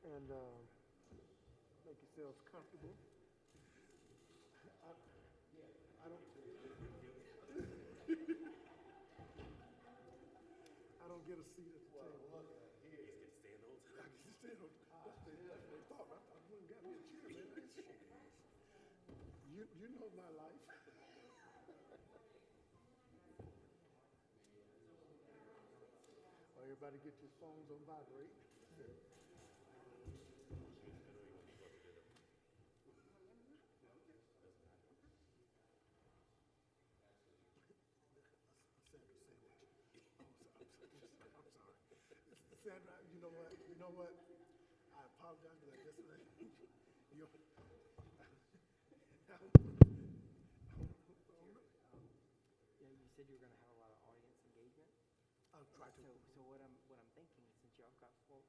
and make yourselves comfortable. I, I don't, I don't get a seat at the table. Look here. He's getting stand the whole I time. can stand on. That's what I thought. I thought you got me a chair, man. You know my life. Well, everybody get your phones on vibrate. Sandra, you know what? You know what? I apologize for that. Just you. Yeah, you said you were going to have a lot of audience engagement. I'll try to. So what I'm thinking, since y'all got four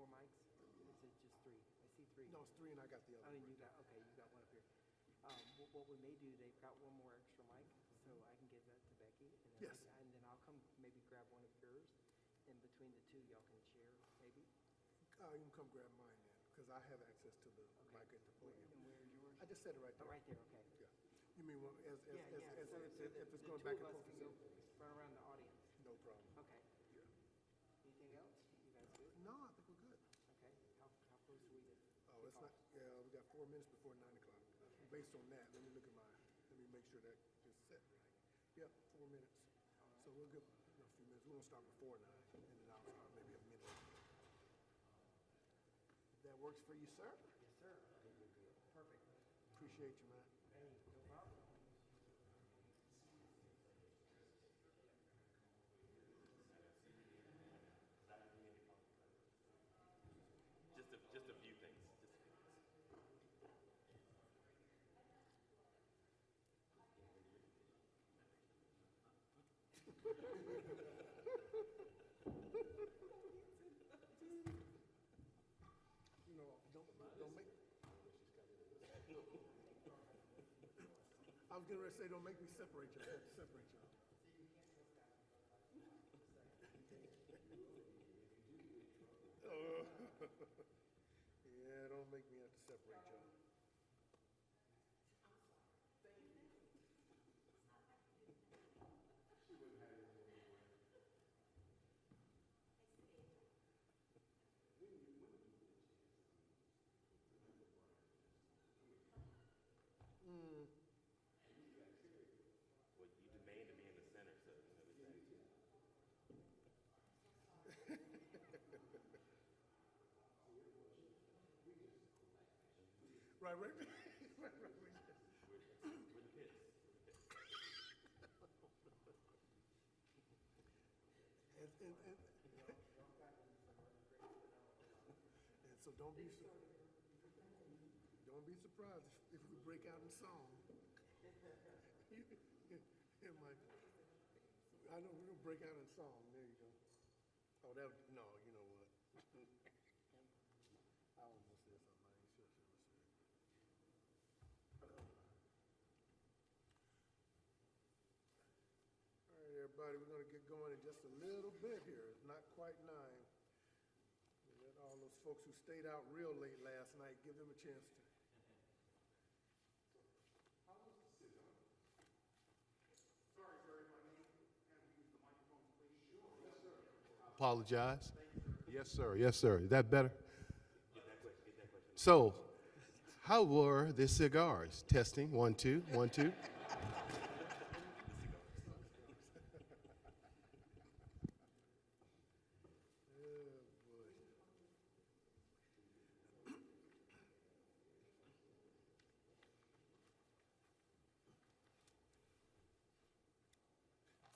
mics, is it just three? I see three. No, it's three, and I got the other. Oh, and you got okay. You got one up here. What we may do, they've got one more extra mic, so I can give that to Becky, and then Yes. and then I'll come maybe grab one of yours. In between the two, y'all can share maybe. You can come grab mine then, because I have access to the mic at the podium. And where's yours? I just said it right Oh, there. right there. Okay. Yeah. You mean So if it's the going two back of and us forth? can go run around the audience. No problem. Okay. Yeah. Anything else? You guys good? No, I think we're good. Okay. How close are we to? Oh, it's not. Yeah, we got 4 minutes before 9 o'clock. Based on that, let me look at let me make sure that is set right. Yep, 4 minutes. So we'll give a few minutes. We're gonna start before 9, and then I'll start maybe a minute. If that works for you, sir. Yes, sir. Perfect. Appreciate you, man. Hey, no problem. Just a few things. Just a few things. You know, don't make. I was getting ready to say, don't make me separate you. I have to separate you. Yeah, don't make me have to separate y'all. Well, you demand to be in the center, so you know it's Right, right. we're the pits. And so don't be surprised if we break out in song. It might, I know we're gonna break out in song. There you go. Oh, no. You know what? I almost said something I ain't should have said. All right, everybody, we're gonna get going in just a little bit here. It's not quite 9. Let all those folks who stayed out real late last night, give them a chance to. Apologize. Yes, sir. Yes, sir. Is that better? So, how were the cigars? Testing. 1, 2, 1, 2.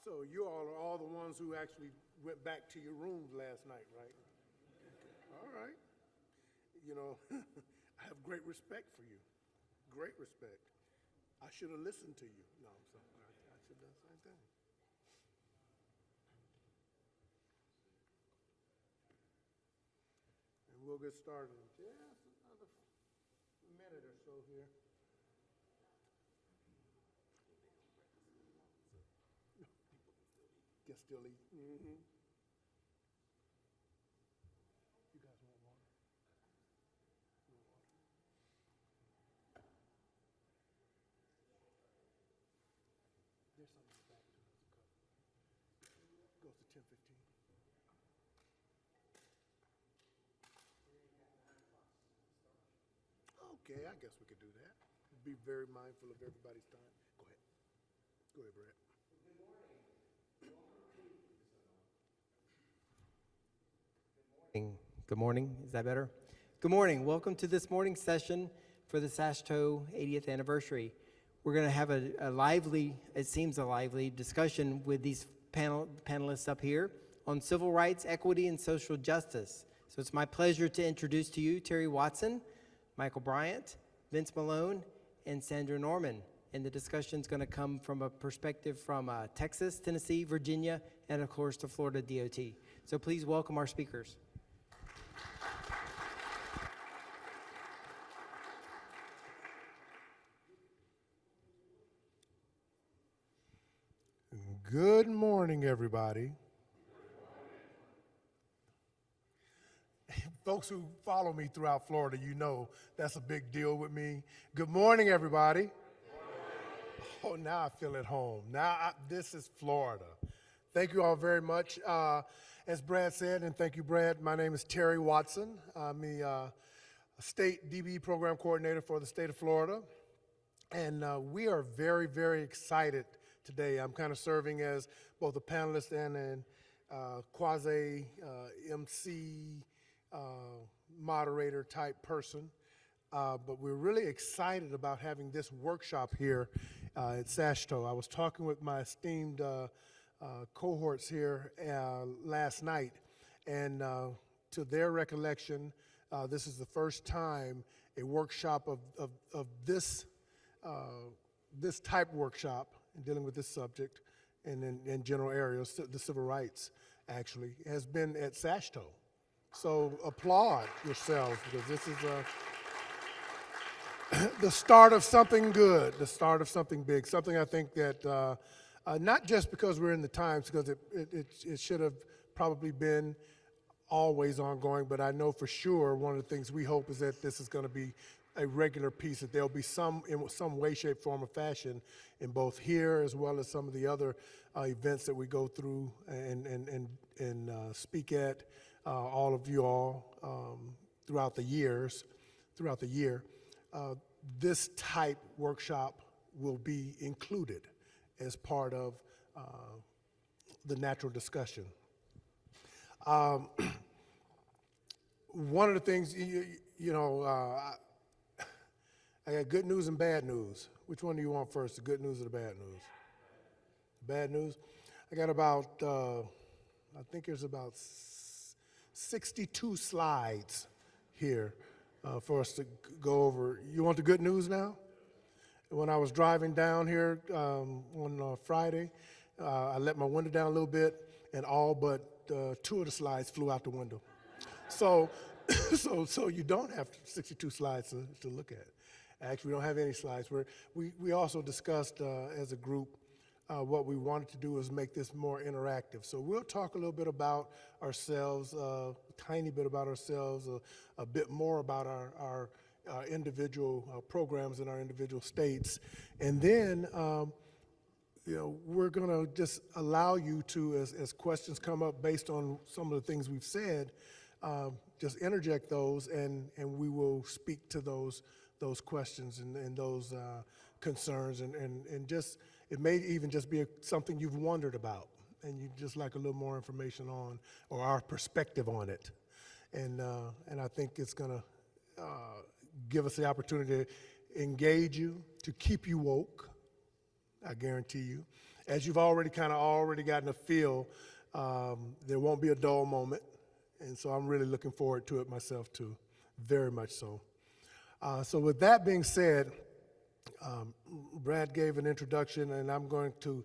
So you all are all the ones who actually went back to your rooms last night, right? All right. You know, I have great respect for you. Great respect. I should have listened to you. No, I'm sorry. I should have done the same thing. And we'll get started in just another minute or so here. Can still eat. Mm-hmm. You guys want water? Okay, I guess we could do that. Be very mindful of everybody's time. Go ahead. Go ahead, Brad. Good morning. Is that better? Good morning. Welcome to this morning's session for the SASHTO 80th anniversary. We're going to have a lively, it seems a lively, discussion with these panelists up here on civil rights, equity, and social justice. So it's my pleasure to introduce to you Terry Watson, Michael Bryant, Vince Malone, and Sandra Norman. And the discussion is going to come from a perspective from Texas, Tennessee, Virginia, and of course the Florida DOT. So please welcome our speakers. Good morning, everybody. Folks who follow me throughout Florida, you know that's a big deal with me. Good morning, everybody. Oh, now I feel at home. This is Florida. Thank you all very much. As Brad said, and thank you, Brad, my name is Terry Watson. I'm the state DBE program coordinator for the state of Florida. And we are very, very excited today. I'm kind of serving as both a panelist and a quasi-MC moderator type person. But we're really excited about having this workshop here at SASHTO. I was talking with my esteemed cohorts here last night, and to their recollection, this is the first time a workshop of this type workshop in dealing with this subject and in general areas, the civil rights actually, has been at SASHTO. So applaud yourselves, because this is the start of something good, the start of something big, something I think that not just because we're in the times, because it should have probably been always ongoing, but I know for sure one of the things we hope is that this is going to be a regular piece, that there'll be some, in some way, shape, form, or fashion in both here as well as some of the other events that we go through and speak at, all of you all throughout the year. This type workshop will be included as part of the natural discussion. One of the things, I got good news and bad news. Which one do you want first, the good news or the bad news? Bad news? I got about, I think there's about 62 slides here for us to go over. You want the good news now? When I was driving down here on Friday, I let my window down a little bit, and all but 2 of the slides flew out the window. So, so you don't have 62 slides to look at. Actually, we don't have any slides. We also discussed as a group what we wanted to do was make this more interactive. So we'll talk a little bit about ourselves, a tiny bit about ourselves, a bit more about our individual programs in our individual states. And then, we're going to just allow you to, as questions come up based on some of the things we've said, just interject those, and we will speak to those questions and those concerns, and just, it may even just be something you've wondered about and you'd just like a little more information on, or our perspective on it. And I think it's gonna give us the opportunity to engage you, to keep you woke, I guarantee you. As you've already gotten a feel, there won't be a dull moment. And so I'm really looking forward to it myself too, very much so. So with that being said, Brad gave an introduction, and I'm going to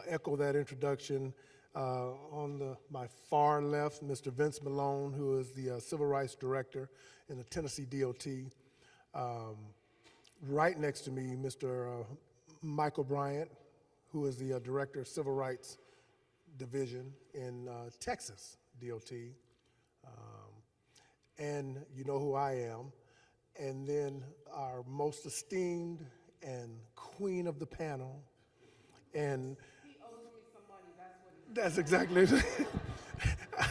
echo that introduction. On my far left, Mr. Vince Malone, who is the Civil Rights Director in the Tennessee DOT. Right next to me, Mr. Michael Bryant, who is the Director of Civil Rights Division in Texas DOT. And you know who I am. And then our most esteemed and queen of the panel. And he owes me some money, that's exactly it.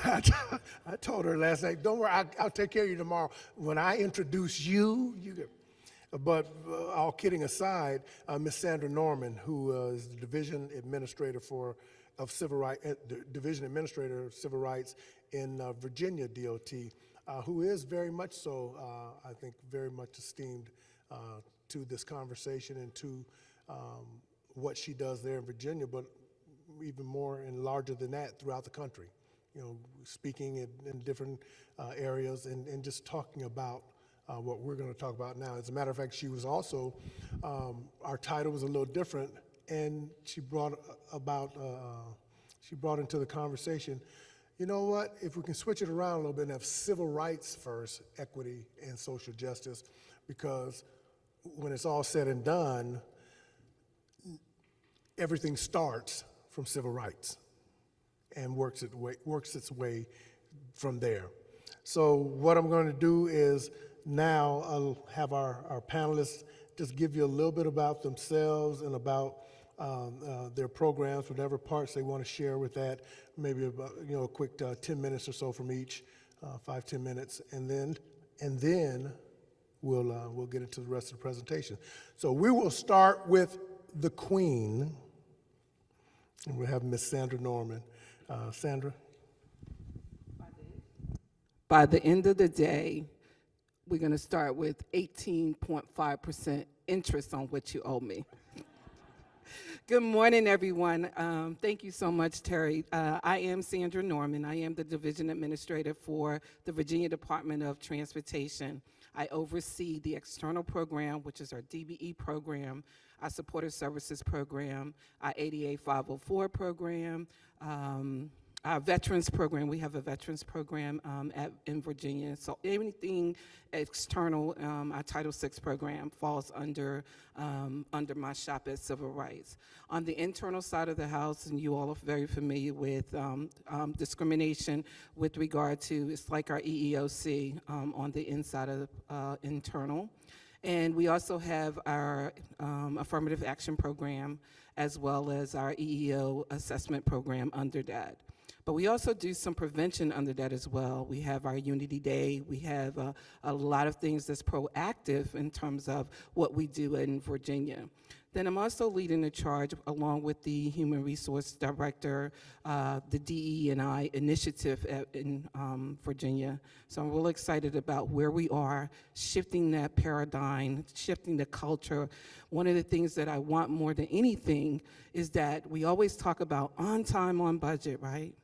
I told her last night, don't worry, I'll take care of you tomorrow. When I introduce you, But all kidding aside, Ms. Sandra Norman, who is the Division Administrator of Civil Rights, Division Administrator of Civil Rights in Virginia DOT, who is very much so, I think, very much esteemed to this conversation and to what she does there in Virginia, but even more and larger than that throughout the country. You know, speaking in different areas and just talking about what we're going to talk about now. As a matter of fact, she was also, our title was a little different, and she brought into the conversation, you know what, if we can switch it around a little bit and have civil rights first, equity and social justice, because when it's all said and done, everything starts from civil rights and works its way from there. So what I'm going to do is now I'll have our panelists just give you a little bit about themselves and about their programs, whatever parts they want to share with that, maybe about, you know, a quick 10 minutes or so from each, 5-10 minutes, and then we'll get into the rest of the presentation. So we will start with the Queen, and we'll have Miss Sandra Norman. Sandra? By the end of the day, we're going to start with 18.5% interest on what you owe me. Good morning, everyone. Thank you so much, Terry. I am Sandra Norman. I am the Division Administrator for the Virginia Department of Transportation. I oversee the external program, which is our DBE program, our Supportive Services program, our ADA 504 program, our veterans program. We have a veterans program in Virginia. So anything external, our Title VI program falls under my shop at Civil Rights. On the internal side of the house, and you all are very familiar with discrimination with regard to, it's like our EEOC on the inside of internal. And we also have our affirmative action program as well as our EEO assessment program under that. But we also do some prevention under that as well. We have our Unity Day. We have a lot of things that's proactive in terms of what we do in Virginia. Then I'm also leading the charge along with the Human Resource Director, the DE&I initiative in Virginia. So I'm really excited about where we are, shifting that paradigm, shifting the culture. One of the things that I want more than anything is that we always talk about on time, on budget, right?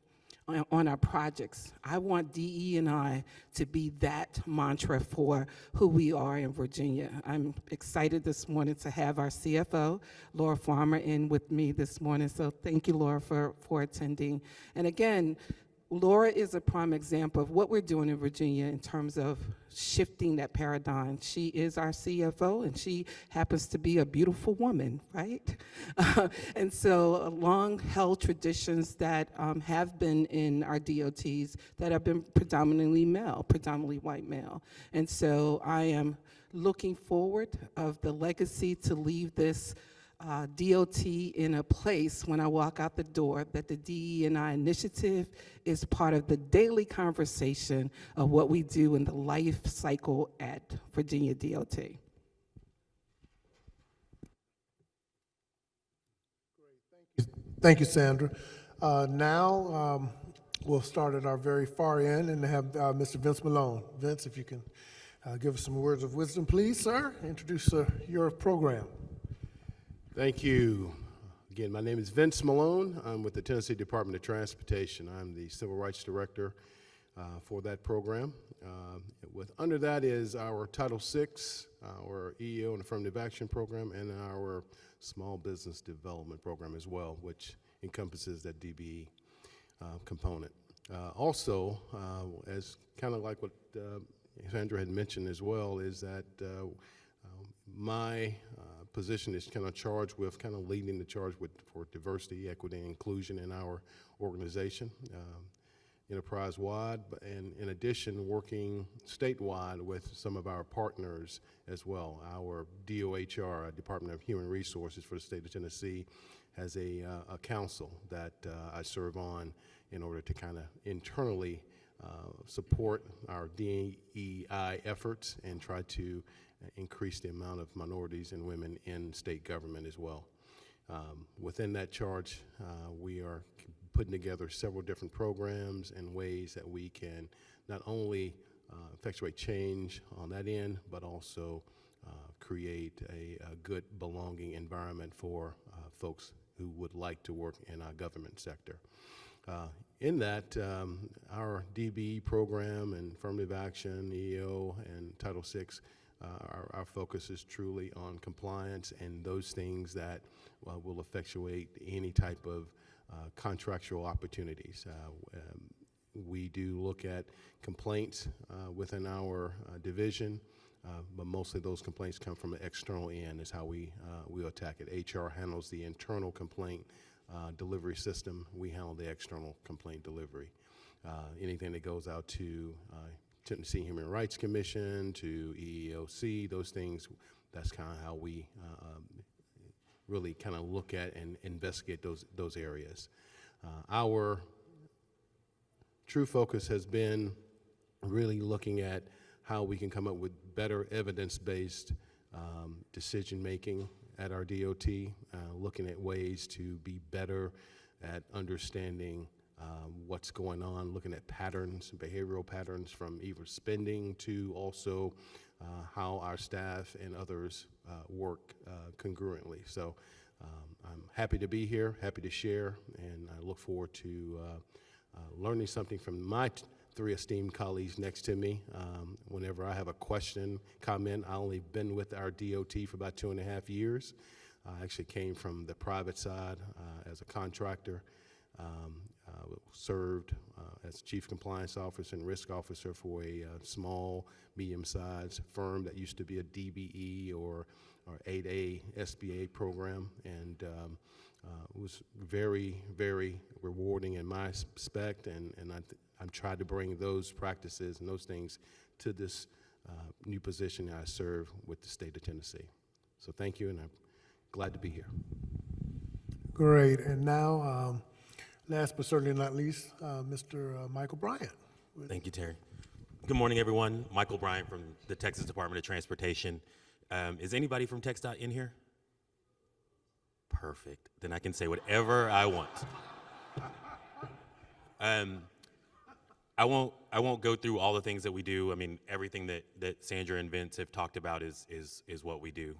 On our projects. I want DE&I to be that mantra for who we are in Virginia. I'm excited this morning to have our CFO, Laura Farmer, in with me this morning. So thank you, Laura, for attending. And again, Laura is a prime example of what we're doing in Virginia in terms of shifting that paradigm. She is our CFO, and she happens to be a beautiful woman, right? And so long-held traditions that have been in our DOTs that have been predominantly male, predominantly white male. And so I am looking forward of the legacy to leave this DOT in a place when I walk out the door that the DE&I initiative is part of the daily conversation of what we do in the life cycle at Virginia DOT. Thank you, Sandra. Now we'll start at our very far end and have Mr. Vince Malone. Vince, if you can give us some words of wisdom, please, sir. Introduce your program. Thank you. Again, my name is Vince Malone. I'm with the Tennessee Department of Transportation. I'm the Civil Rights Director for that program. Under that is our Title VI, our EEO and Affirmative Action Program, and our Small Business Development Program as well, which encompasses that DBE component. Also, as kind of like what Sandra had mentioned as well, is that my position is kind of charged with kind of leading the charge for diversity, equity, and inclusion in our organization, enterprise-wide, and in addition, working statewide with some of our partners as well. Our DOHR, Department of Human Resources for the state of Tennessee, has a council that I serve on in order to kind of internally support our DEI efforts and try to increase the amount of minorities and women in state government as well. Within that charge, we are putting together several different programs and ways that we can not only effectuate change on that end, but also create a good belonging environment for folks who would like to work in our government sector. In that, our DBE program and affirmative action, EEO, and Title VI, our focus is truly on compliance and those things that will effectuate any type of contractual opportunities. We do look at complaints within our division, but mostly those complaints come from an external end is how we attack it. HR handles the internal complaint delivery system. We handle the external complaint delivery. Anything that goes out to Tennessee Human Rights Commission, to EEOC, those things, that's kind of how we really kind of look at and investigate those areas. Our true focus has been really looking at how we can come up with better evidence-based decision-making at our DOT, looking at ways to be better at understanding what's going on, looking at patterns, behavioral patterns from either spending to also how our staff and others work congruently. So I'm happy to be here, happy to share, and I look forward to learning something from my three esteemed colleagues next to me. Whenever I have a question, comment, I've only been with our DOT for about 2.5 years. I actually came from the private side as a contractor, served as Chief Compliance Officer and Risk Officer for a small, medium-sized firm that used to be a DBE or 8A SBA program, and it was very, very rewarding in my respect, and I'm trying to bring those practices and those things to this new position I serve with the state of Tennessee. So thank you, and I'm glad to be here. Great. And now, last but certainly not least, Mr. Michael Bryant. Thank you, Terry. Good morning, everyone. Michael Bryant from the Texas Department of Transportation. Is anybody from TxDOT in here? Perfect. Then I can say whatever I want. I won't go through all the things that we do. I mean, everything that Sandra and Vince have talked about is what we do.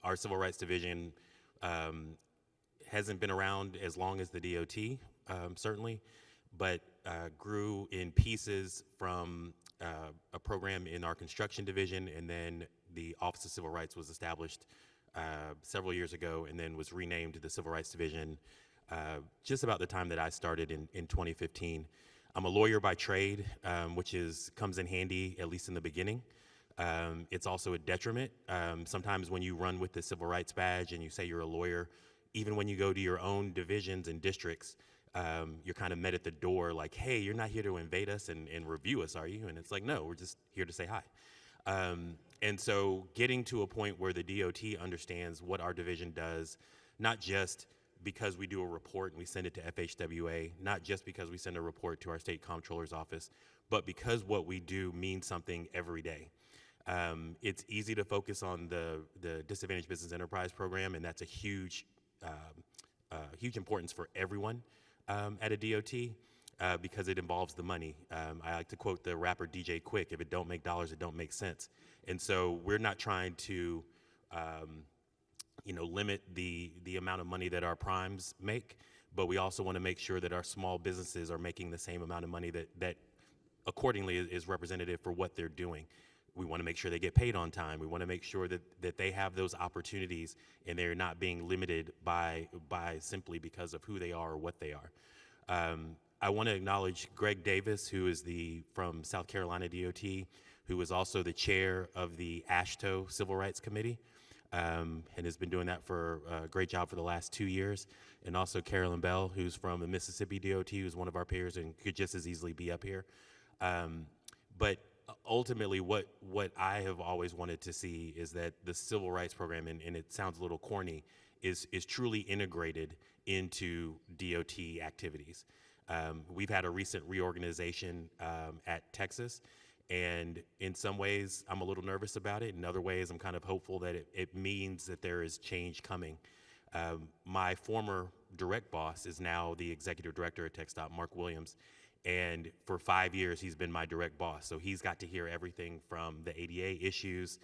Our Civil Rights Division hasn't been around as long as the DOT, certainly, but grew in pieces from a program in our construction division, and then the Office of Civil Rights was established several years ago, and then was renamed the Civil Rights Division just about the time that I started in 2015. I'm a lawyer by trade, which comes in handy, at least in the beginning. It's also a detriment. Sometimes when you run with the civil rights badge and you say you're a lawyer, even when you go to your own divisions and districts, you're kind of met at the door like, hey, you're not here to invade us and review us, are you? And it's like, no, we're just here to say hi. And so getting to a point where the DOT understands what our division does, not just because we do a report and we send it to FHWA, not just because we send a report to our state comptroller's office, but because what we do means something every day. It's easy to focus on the Disadvantaged Business Enterprise Program, and that's a huge importance for everyone at a DOT because it involves the money. I like to quote the rapper DJ Quick, if it don't make dollars, it don't make sense. And so we're not trying to limit the amount of money that our primes make, but we also want to make sure that our small businesses are making the same amount of money that accordingly is representative for what they're doing. We want to make sure they get paid on time. We want to make sure that they have those opportunities and they're not being limited by simply because of who they are or what they are. I want to acknowledge Greg Davis, who is from South Carolina DOT, who is also the chair of the SASHTO Civil Rights Committee, and has been doing that for a great job for the last 2 years. And also Carolyn Bell, who's from the Mississippi DOT, who's one of our peers and could just as easily be up here. But ultimately, what I have always wanted to see is that the civil rights program, and it sounds a little corny, is truly integrated into DOT activities. We've had a recent reorganization at Texas, and in some ways I'm a little nervous about it. In other ways, I'm kind of hopeful that it means that there is change coming. My former direct boss is now the executive director at TxDOT, Mark Williams, and for 5 years he's been my direct boss. So he's got to hear everything from the ADA issues,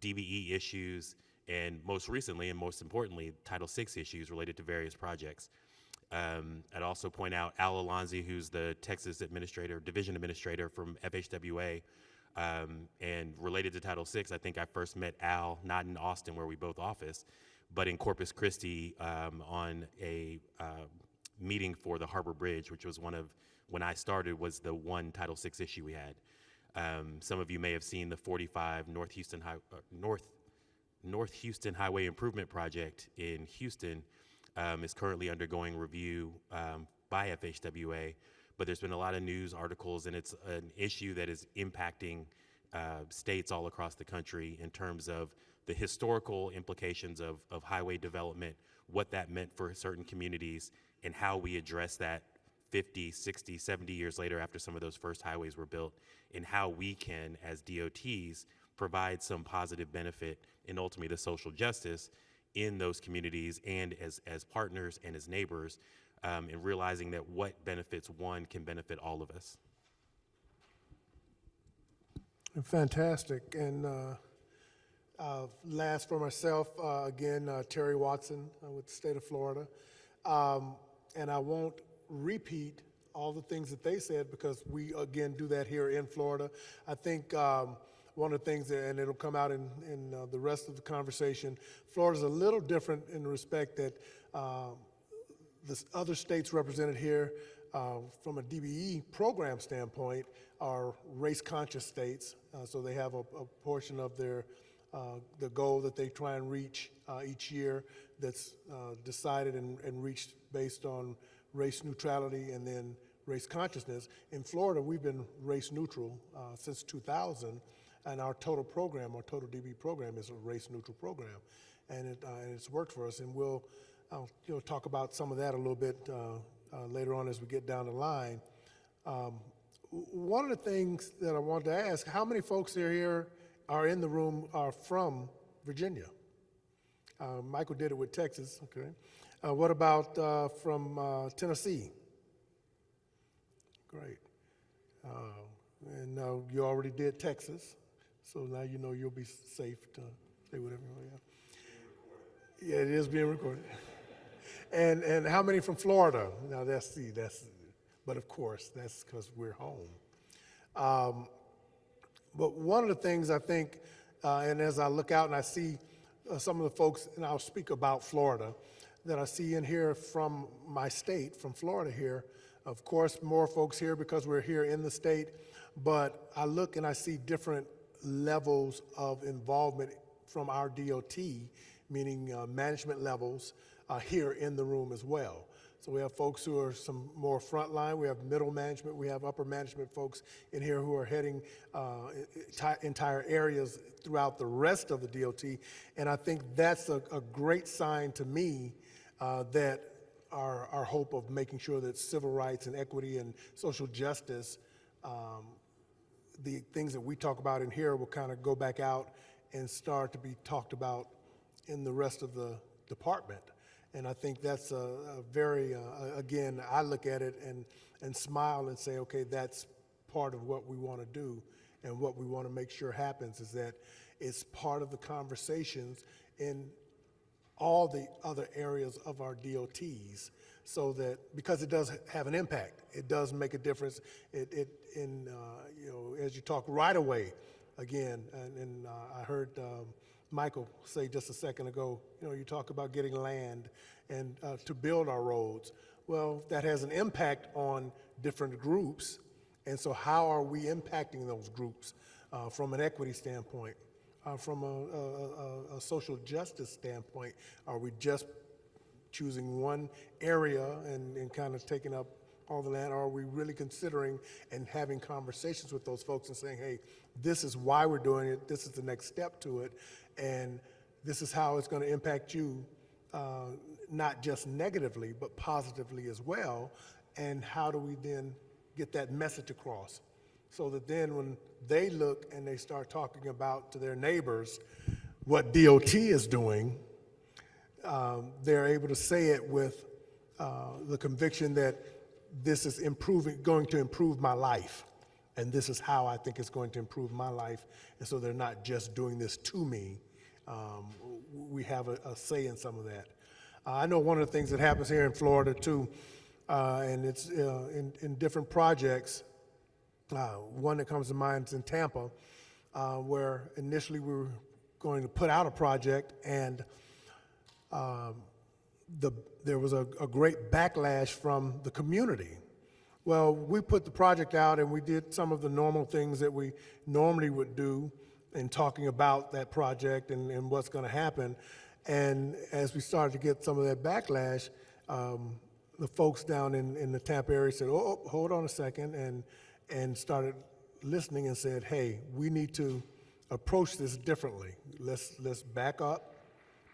DBE issues, and most recently and most importantly, Title VI issues related to various projects. I'd also point out Al Alonzi, who's the Texas division administrator from FHWA, and related to Title VI. I think I first met Al not in Austin where we both office, but in Corpus Christi on a meeting for the Harbor Bridge, which was when I started, was the one Title VI issue we had. Some of you may have seen the 45 North Houston Highway Improvement Project in Houston is currently undergoing review by FHWA, but there's been a lot of news articles, and it's an issue that is impacting states all across the country in terms of the historical implications of highway development, what that meant for certain communities, and how we address that 50, 60, 70 years later after some of those first highways were built, and how we can, as DOTs, provide some positive benefit and ultimately the social justice in those communities and as partners and as neighbors, and realizing that what benefits one can benefit all of us. Fantastic. And last for myself, again, Terry Watson with the state of Florida. And I won't repeat all the things that they said because we, again, do that here in Florida. I think one of the things, and it'll come out in the rest of the conversation, Florida's a little different in the respect that the other states represented here from a DBE program standpoint are race-conscious states. So they have a portion of their the goal that they try and reach each year that's decided and reached based on race neutrality and then race consciousness. In Florida, we've been race neutral since 2000, and our total program, our total DB program, is a race neutral program, and it's worked for us. And we'll talk about some of that a little bit later on as we get down the line. One of the things that I wanted to ask: how many folks here are in the room are from Virginia? Michael did it with Texas. Okay. What about from Tennessee? Great. And you already did Texas, so now you know you'll be safe to say whatever you want. Yeah, it is being recorded. And how many from Florida? Now but of course that's because we're home. But one of the things I think, and as I look out and I see some of the folks, and I'll speak about Florida, that I see in here from my state, from Florida here. Of course, more folks here because we're here in the state, but I look and I see different levels of involvement from our DOT, meaning management levels, here in the room as well. So we have folks who are some more frontline, we have middle management, we have upper management folks in here who are heading entire areas throughout the rest of the DOT. And I think that's a great sign to me that our hope of making sure that civil rights and equity and social justice, the things that we talk about in here will kind of go back out and start to be talked about in the rest of the department. And I think that's a very, again, I look at it and smile and say, okay, that's part of what we want to do and what we want to make sure happens is that it's part of the conversations in all the other areas of our DOTs, so that, because it does have an impact, it does make a difference. As you talk right away, again, and I heard Michael say just a second ago, you talk about getting land and to build our roads. Well, that has an impact on different groups, and so how are we impacting those groups from an equity standpoint? From a social justice standpoint, are we just choosing one area and kind of taking up all the land, or are we really considering and having conversations with those folks and saying, hey, this is why we're doing it, this is the next step to it, and this is how it's going to impact you, not just negatively, but positively as well, and how do we then get that message across? So that then when they look and they start talking about to their neighbors what DOT is doing, they're able to say it with the conviction that this is going to improve my life. And this is how I think it's going to improve my life. And so they're not just doing this to me. We have a say in some of that. I know one of the things that happens here in Florida too, and it's in different projects. One that comes to mind is in Tampa, where initially we were going to put out a project, and there was a great backlash from the community. Well, we put the project out and we did some of the normal things that we normally would do in talking about that project and what's going to happen. And as we started to get some of that backlash, the folks down in the Tampa area said, oh, hold on a second, and started listening and said, hey, we need to approach this differently. Let's back up,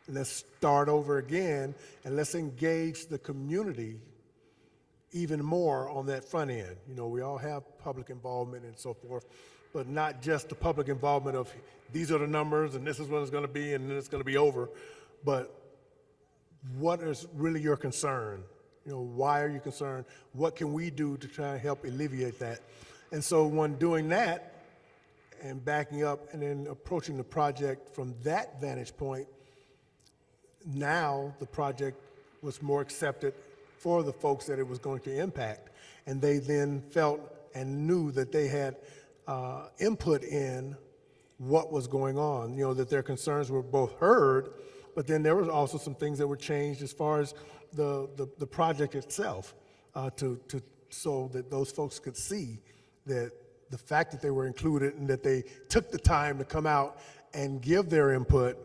let's start over again, and let's engage the community even more on that front end. You know, we all have public involvement and so forth, but not just the public involvement of these are the numbers and this is what it's going to be and then it's going to be over, but what is really your concern? You know, why are you concerned? What can we do to try and help alleviate that? And so when doing that and backing up and then approaching the project from that vantage point, now the project was more accepted for the folks that it was going to impact. And they then felt and knew that they had input in what was going on, you know, that their concerns were both heard, but then there was also some things that were changed as far as the project itself, so that those folks could see that the fact that they were included and that they took the time to come out and give their input,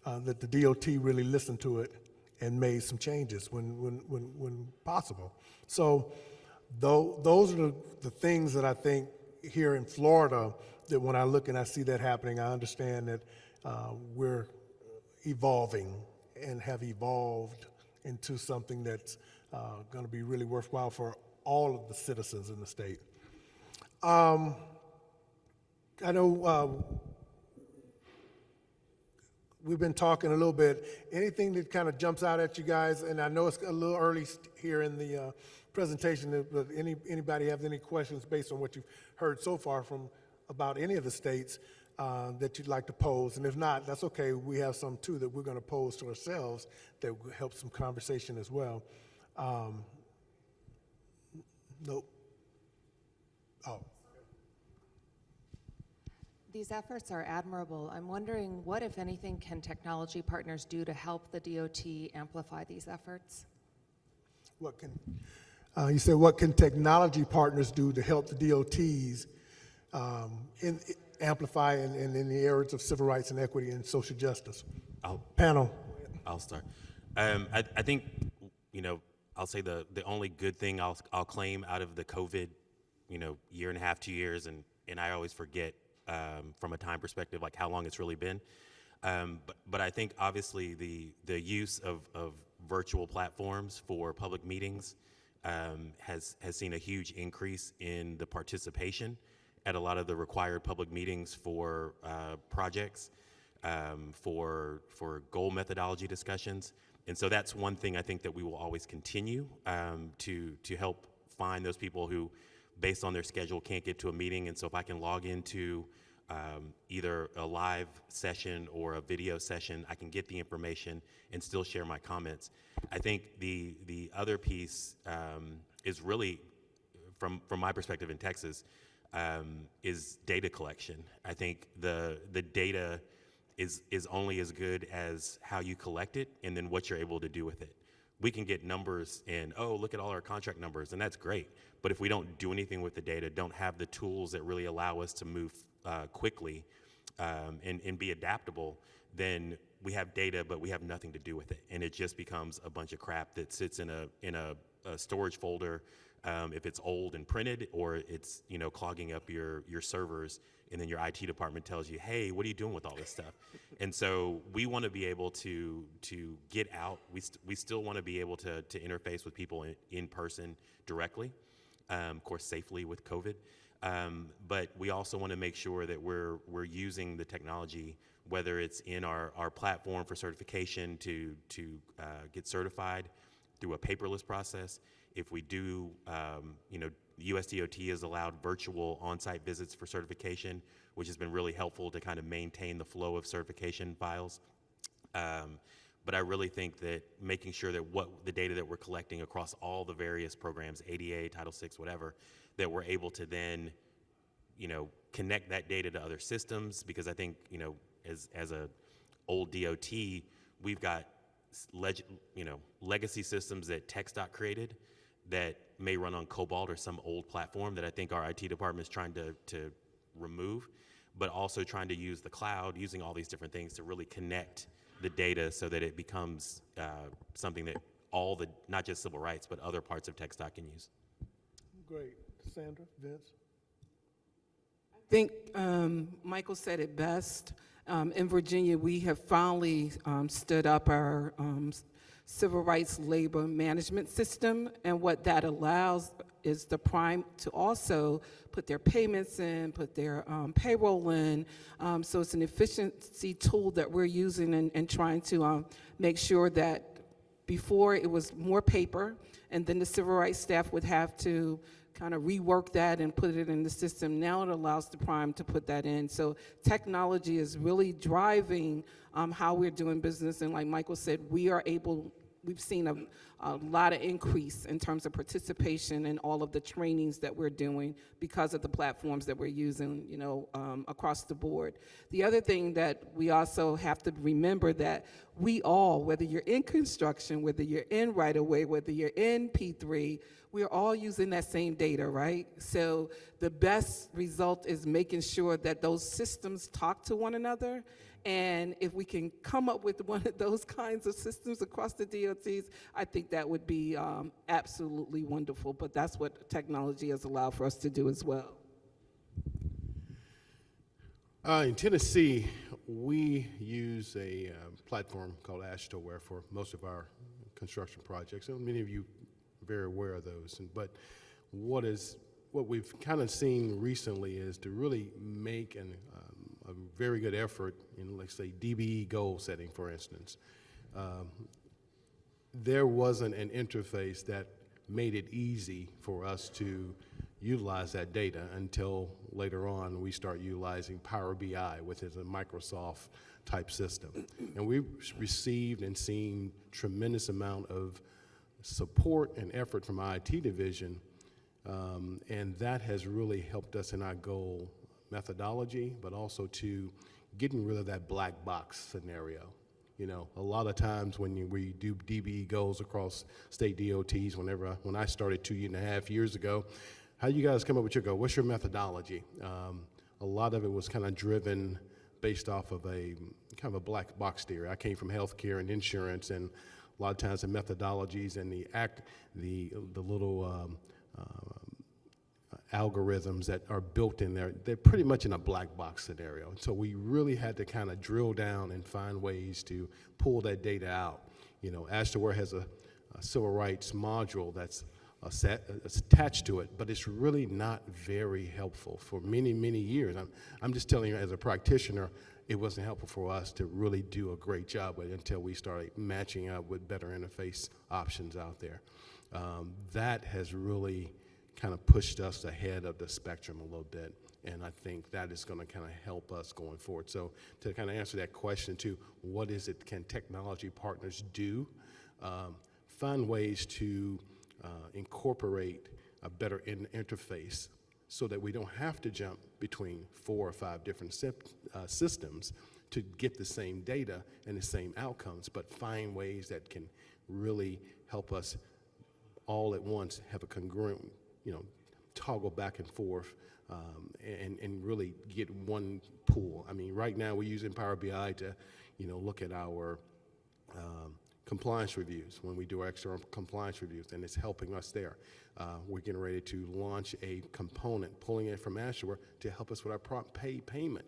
that the DOT really listened to it and made some changes when possible. So those are the things that I think here in Florida, that when I look and I see that happening, I understand that we're evolving and have evolved into something that's going to be really worthwhile for all of the citizens in the state. I know we've been talking a little bit. Anything that kind of jumps out at you guys, and I know it's a little early here in the presentation, but anybody have any questions based on what you've heard so far from about any of the states that you'd like to pose? And if not, that's okay. We have some too that we're going to pose to ourselves that will help some conversation as well. Nope. Oh. These efforts are admirable. I'm wondering what, if anything, can technology partners do to help the DOT amplify these efforts? What can, you said, what can technology partners do to help the DOTs amplify in the areas of civil rights and equity and social justice? Panel. I'll start. I think, you know, I'll say the only good thing I'll claim out of the COVID, you know, year and a half, 2 years, and I always forget from a time perspective, like how long it's really been. But I think obviously the use of virtual platforms for public meetings has seen a huge increase in the participation at a lot of the required public meetings for projects, for goal methodology discussions. And so that's one thing I think that we will always continue to help find those people who, based on their schedule, can't get to a meeting. And so if I can log into either a live session or a video session, I can get the information and still share my comments. I think the other piece is really, from my perspective in Texas, is data collection. I think the data is only as good as how you collect it and then what you're able to do with it. We can get numbers and, oh, look at all our contract numbers, and that's great. But if we don't do anything with the data, don't have the tools that really allow us to move quickly and be adaptable, then we have data, but we have nothing to do with it. And it just becomes a bunch of crap that sits in a storage folder if it's old and printed, or it's, you know, clogging up your servers and then your IT department tells you, hey, what are you doing with all this stuff? And so we want to be able to get out. We still want to be able to interface with people in person directly, of course, safely with COVID. But we also want to make sure that we're using the technology, whether it's in our platform for certification to get certified through a paperless process. If we do, USDOT has allowed virtual on-site visits for certification, which has been really helpful to kind of maintain the flow of certification files. But I really think that making sure that the data that we're collecting across all the various programs, ADA, Title VI, whatever, that we're able to then, connect that data to other systems, because I think, as a old DOT, we've got legacy systems that TxDOT created that may run on COBOL or some old platform that I think our IT department is trying to remove, but also trying to use the cloud, using all these different things to really connect the data so that it becomes something that not just civil rights, but other parts of TxDOT can use. Great. Sandra, Vince? I think Michael said it best. In Virginia, we have finally stood up our civil rights labor management system, and what that allows is the prime to also put their payments in, put their payroll in. So it's an efficiency tool that we're using and trying to make sure that before it was more paper, and then the civil rights staff would have to kind of rework that and put it in the system. Now it allows the prime to put that in. So technology is really driving how we're doing business. And like Michael said, we've seen a lot of increase in terms of participation in all of the trainings that we're doing because of the platforms that we're using, across the board. The other thing that we also have to remember that we all, whether you're in construction, whether you're in right-of-way, whether you're in P3, we're all using that same data, right? So the best result is making sure that those systems talk to one another. And if we can come up with one of those kinds of systems across the DOTs, I think that would be absolutely wonderful. But that's what technology has allowed for us to do as well. In Tennessee, we use a platform called SASHTO for most of our construction projects. And many of you are very aware of those. But what we've kind of seen recently is to really make a very good effort in, let's say, DBE goal setting, for instance. There wasn't an interface that made it easy for us to utilize that data until later on we start utilizing Power BI, which is a Microsoft type system. And we've received and seen tremendous amount of support and effort from our IT division, and that has really helped us in our goal methodology, but also to getting rid of that black box scenario. A lot of times when we do DBE goals across state DOTs, when I started 2.5 years ago, how you guys come up with your goal? What's your methodology? A lot of it was kind of driven based off of a kind of a black box theory. I came from healthcare and insurance, and a lot of times the methodologies and the little algorithms that are built in there, they're pretty much in a black box scenario. So we really had to kind of drill down and find ways to pull that data out. ASHTO has a civil rights module that's attached to it, but it's really not very helpful for many, many years. I'm just telling you, as a practitioner, it wasn't helpful for us to really do a great job with it until we started matching up with better interface options out there. That has really kind of pushed us ahead of the spectrum a little bit, and I think that is going to kind of help us going forward. So to kind of answer that question too, what is it can technology partners do? Find ways to incorporate a better interface so that we don't have to jump between 4 or 5 different systems to get the same data and the same outcomes, but find ways that can really help us all at once have a congruent, toggle back and forth and really get one pool. I mean, right now we're using Power BI to, look at our compliance reviews, when we do external compliance reviews, and it's helping us there. We're getting ready to launch a component, pulling it from Azure to help us with our prompt payment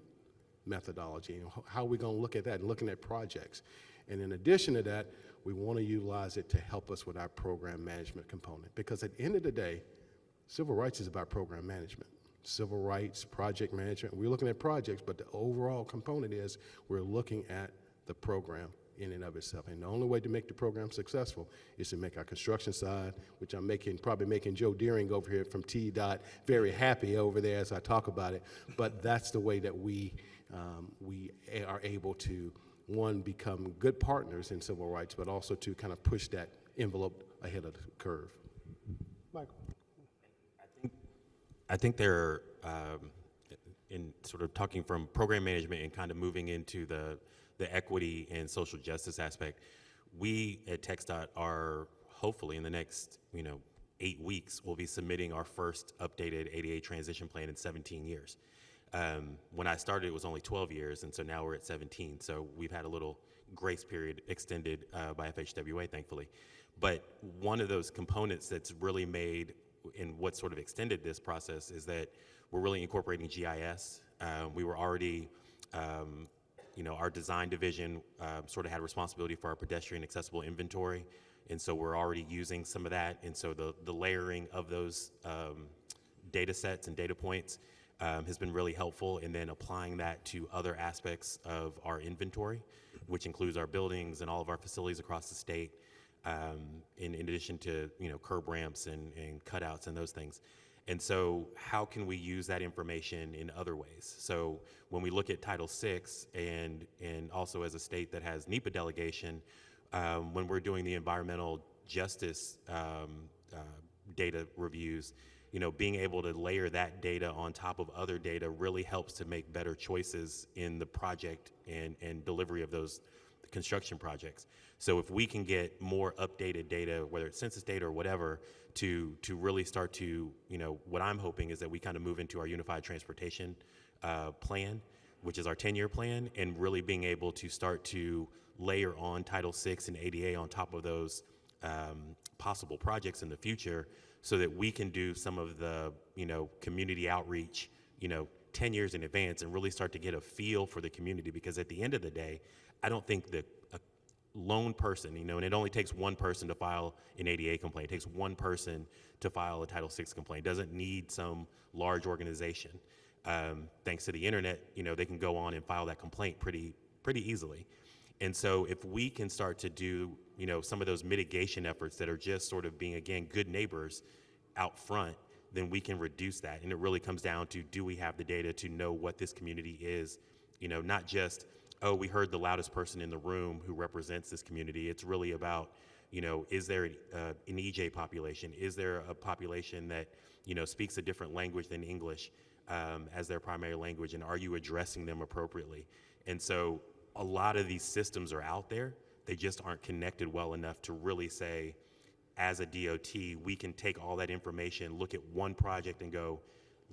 methodology. And how are we going to look at that and looking at projects? And in addition to that, we want to utilize it to help us with our program management component. Because at the end of the day, civil rights is about program management. Civil rights, project management, we're looking at projects, but the overall component is we're looking at the program in and of itself. And the only way to make the program successful is to make our construction side, which I'm probably making Joe Deering over here from TDOT very happy over there as I talk about it. But that's the way that we are able to, one, become good partners in civil rights, but also to kind of push that envelope ahead of the curve. Michael. I think they're, in sort of talking from program management and kind of moving into the equity and social justice aspect, we at TxDOT are hopefully in the next, 8 weeks, we'll be submitting our first updated ADA transition plan in 17 years. When I started, it was only 12 years, and so now we're at 17. So we've had a little grace period extended by FHWA, thankfully. But one of those components that's really made and what sort of extended this process is that we're really incorporating GIS. We were already, our design division sort of had responsibility for our pedestrian accessible inventory, and so we're already using some of that. And so the layering of those data sets and data points has been really helpful, and then applying that to other aspects of our inventory, which includes our buildings and all of our facilities across the state. In addition to curb ramps and cutouts and those things. And so how can we use that information in other ways? So when we look at Title VI and also as a state that has NEPA delegation, when we're doing the environmental justice data reviews, being able to layer that data on top of other data really helps to make better choices in the project and delivery of those construction projects. So if we can get more updated data, whether it's census data or whatever, to really start to, what I'm hoping is that we kind of move into our unified transportation plan, which is our 10-year plan, and really being able to start to layer on Title VI and ADA on top of those possible projects in the future, so that we can do some of the, community outreach, 10 years in advance and really start to get a feel for the community. Because at the end of the day, I don't think that a lone person, and it only takes one person to file an ADA complaint. It takes one person to file a Title VI complaint. It doesn't need some large organization. Thanks to the internet, they can go on and file that complaint pretty easily. And so if we can start to do, some of those mitigation efforts that are just sort of being, again, good neighbors out front, then we can reduce that. And it really comes down to, do we have the data to know what this community is? Not just, oh, we heard the loudest person in the room who represents this community. It's really about, is there an EJ population? Is there a population that, speaks a different language than English as their primary language? And are you addressing them appropriately? And so a lot of these systems are out there. They just aren't connected well enough to really say, as a DOT, we can take all that information, look at one project and go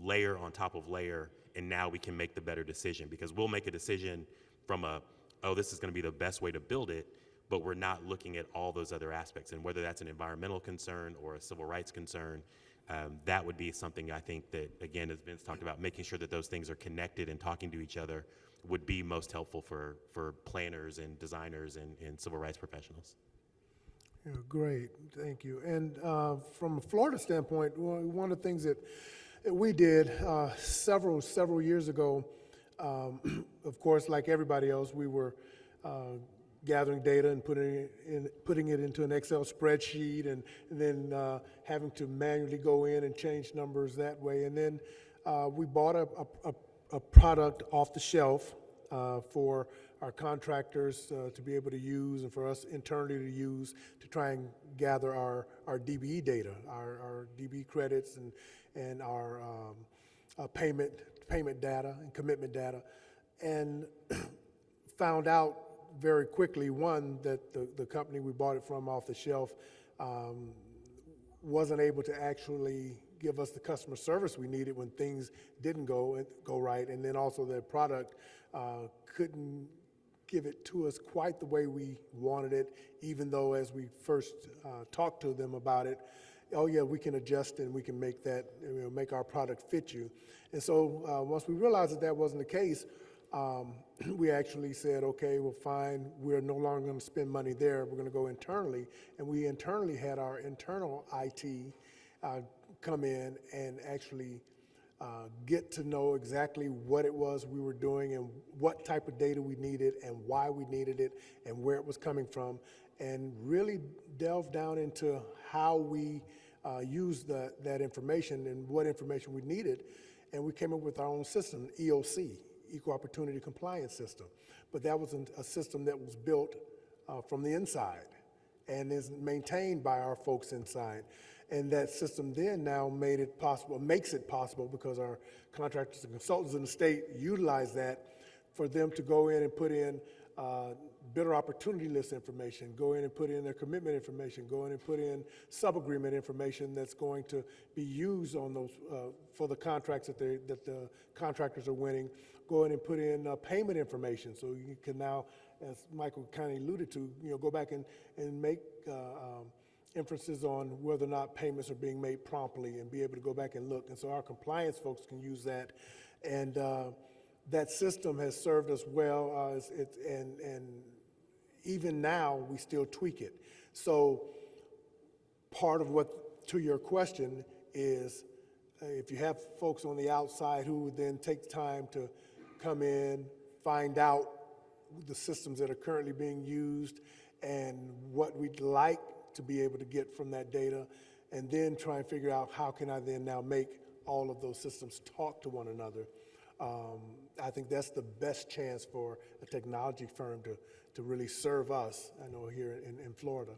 layer on top of layer, and now we can make the better decision. Because we'll make a decision from this is going to be the best way to build it, but we're not looking at all those other aspects. And whether that's an environmental concern or a civil rights concern, that would be something I think that, again, as Vince talked about, making sure that those things are connected and talking to each other would be most helpful for planners and designers and civil rights professionals. Yeah, great, thank you. And from a Florida standpoint, one of the things that we did several years ago, of course, like everybody else, we were gathering data and putting it into an Excel spreadsheet, and then having to manually go in and change numbers that way. And then we bought a product off the shelf for our contractors to be able to use, and for us internally to use, to try and gather our DBE data, our DBE credits and our payment data and commitment data, and found out very quickly, one, that the company we bought it from off the shelf wasn't able to actually give us the customer service we needed when things didn't go right, and then also the product couldn't give it to us quite the way we wanted it, even though as we first talked to them about it, oh yeah, we can adjust and we can make that, make our product fit you. And so once we realized that that wasn't the case, we actually said, okay, well, fine, we're no longer going to spend money there. We're going to go internally. And we internally had our internal IT come in and actually get to know exactly what it was we were doing and what type of data we needed and why we needed it and where it was coming from, and really delve down into how we use that information and what information we needed. And we came up with our own system, EOC, Equal Opportunity Compliance System. But that was a system that was built from the inside and is maintained by our folks inside. And that system then now makes it possible because our contractors and consultants in the state utilize that for them to go in and put in bidder opportunity list information, go in and put in their commitment information, go in and put in sub-agreement information that's going to be used on those for the contracts that the contractors are winning, go in and put in payment information. So you can now, as Michael kind of alluded to, go back and make inferences on whether or not payments are being made promptly and be able to go back and look. And so our compliance folks can use that. And that system has served us well, and even now we still tweak it. So part of what, to your question, is if you have folks on the outside who would then take time to come in, find out the systems that are currently being used and what we'd like to be able to get from that data, and then try and figure out how can I then now make all of those systems talk to one another. I think that's the best chance for a technology firm to really serve us, I know, here in Florida.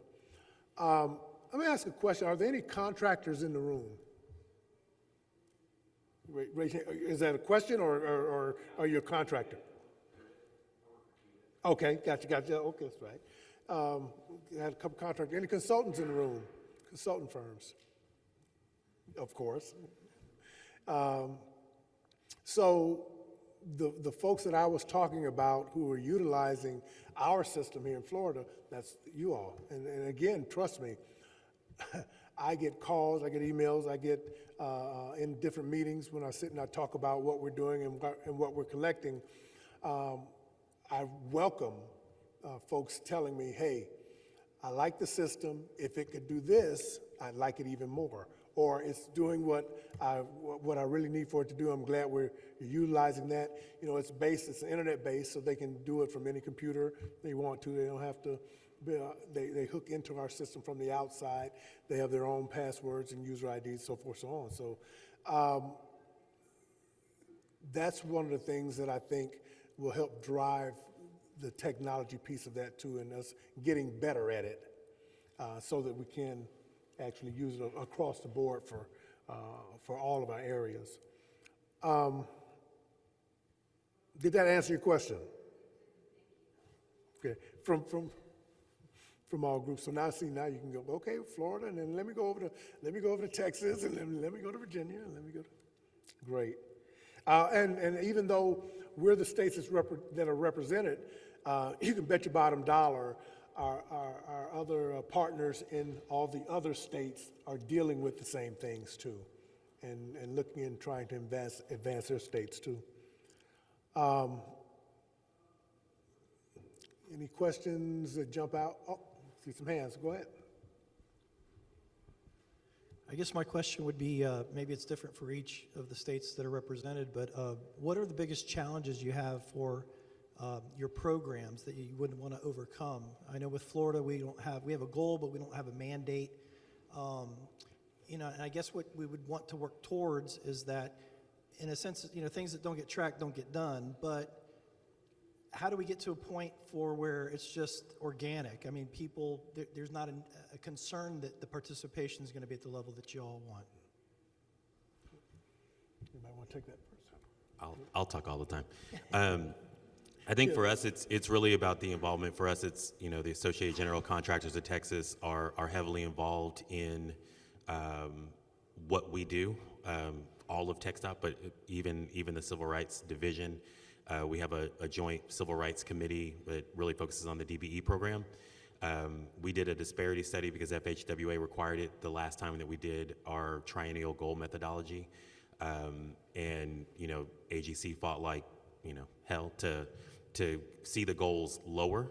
Let me ask a question. Are there any contractors in the room? Is that a question, or are you a contractor? Okay, gotcha. Okay, that's right. Had a couple contractors. Any consultants in the room? Consultant firms, of course. So the folks that I was talking about who are utilizing our system here in Florida, that's you all. And again, trust me, I get calls, I get emails, I get in different meetings when I sit and I talk about what we're doing and what we're collecting. I welcome folks telling me, hey, I like the system. If it could do this, I'd like it even more. Or it's doing what I really need for it to do. I'm glad we're utilizing that. It's internet based, so they can do it from any computer they want to. They don't have to, they hook into our system from the outside. They have their own passwords and user IDs, so forth, so on. So that's one of the things that I think will help drive the technology piece of that too, and us getting better at it so that we can actually use it across the board for all of our areas. Did that answer your question? Okay, from all groups. So now you can go, okay, Florida, and then let me go over to Texas, and then let me go to Virginia, and let me go to, great. And even though we're the states that are represented, you can bet your bottom dollar our other partners in all the other states are dealing with the same things too, and looking and trying to advance their states too. Any questions that jump out? Oh, see some hands. Go ahead. I guess my question would be, maybe it's different for each of the states that are represented, but what are the biggest challenges you have for your programs that you wouldn't want to overcome? I know with Florida, we have a goal, but we don't have a mandate. And I guess what we would want to work towards is that, in a sense, things that don't get tracked don't get done, but how do we get to a point for where it's just organic? I mean, there's not a concern that the participation is going to be at the level that you all want. You might want to take that first. I'll talk all the time. I think for us, it's really about the involvement. For us, it's, the Associated General Contractors of Texas are heavily involved in what we do, all of TxDOT, but even the Civil Rights Division. We have a joint civil rights committee that really focuses on the DBE program. We did a disparity study because FHWA required it the last time that we did our triennial goal methodology. And, you know, AGC fought like, you know, hell to see the goals lower.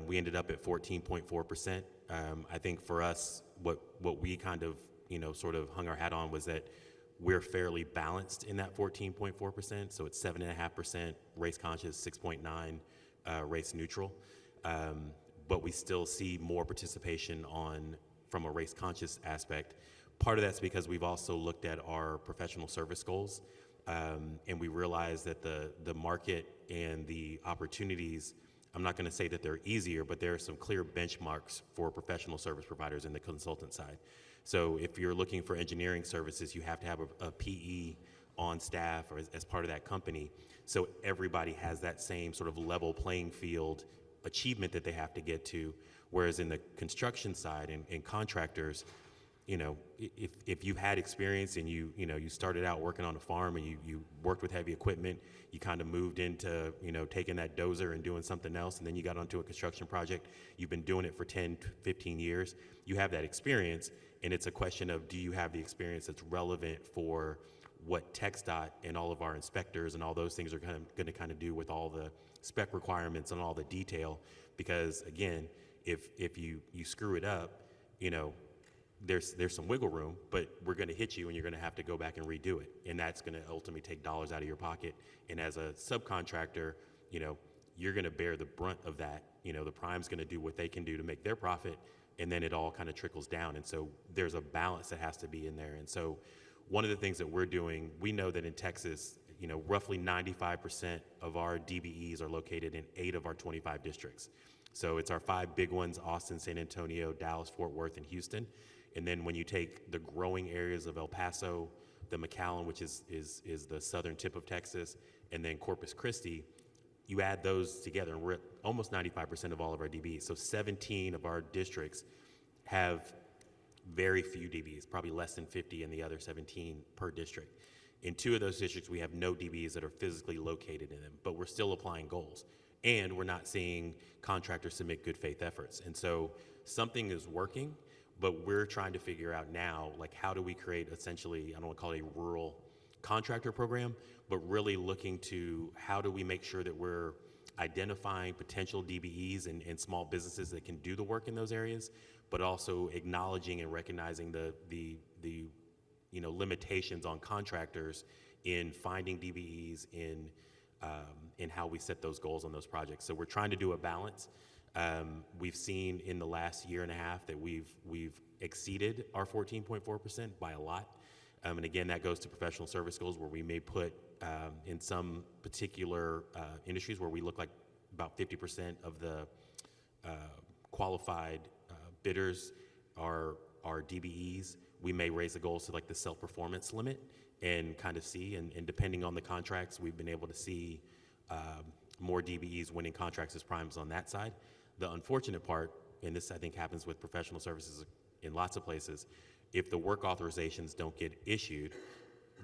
We ended up at 14.4%. I think for us, what we kind of, you know, sort of hung our hat on was that we're fairly balanced in that 14.4%. So it's 7.5% race conscious, 6.9 race neutral. But we still see more participation from a race conscious aspect. Part of that's because we've also looked at our professional service goals, and we realize that the market and the opportunities, I'm not going to say that they're easier, but there are some clear benchmarks for professional service providers in the consultant side. So if you're looking for engineering services, you have to have a PE on staff or as part of that company. So everybody has that same sort of level playing field achievement that they have to get to. Whereas in the construction side and contractors, you know, if you've had experience and you started out working on a farm and you worked with heavy equipment, you kind of moved into, you know, taking that dozer and doing something else, and then you got onto a construction project, you've been doing it for 10, 15 years, you have that experience, and it's a question of, do you have the experience that's relevant for what TxDOT and all of our inspectors and all those things are going to kind of do with all the spec requirements and all the detail? Because again, if you screw it up, you know, there's some wiggle room, but we're going to hit you and you're going to have to go back and redo it. And that's going to ultimately take dollars out of your pocket. And as a subcontractor, you know, you're going to bear the brunt of that. You know, the prime's going to do what they can do to make their profit, and then it all kind of trickles down. And so there's a balance that has to be in there. And so one of the things that we're doing, we know that in Texas, you know, roughly 95% of our DBEs are located in 8 of our 25 districts. So it's our 5 big ones: Austin, San Antonio, Dallas, Fort Worth, and Houston. And then when you take the growing areas of El Paso, the McAllen, which is the southern tip of Texas, and then Corpus Christi, you add those together, and we're at almost 95% of all of our DBEs. So 17 of our districts have very few DBEs, probably less than 50 in the other 17 per district. In 2 of those districts, we have no DBEs that are physically located in them, but we're still applying goals. And we're not seeing contractors submit good faith efforts. And so something is working, but we're trying to figure out now, like, how do we create essentially, I don't want to call it a rural contractor program, but really looking to how do we make sure that we're identifying potential DBEs and small businesses that can do the work in those areas, but also acknowledging and recognizing the you know, limitations on contractors in finding DBEs, in how we set those goals on those projects. So we're trying to do a balance. We've seen in the last year and a half that we've exceeded our 14.4% by a lot. And again, that goes to professional service goals, where we may put in some particular industries where we look like about 50% of the qualified bidders are DBEs. We may raise the goals to like the self-performance limit and kind of see, and depending on the contracts, we've been able to see more DBEs winning contracts as primes on that side. The unfortunate part, and this I think happens with professional services in lots of places, if the work authorizations don't get issued,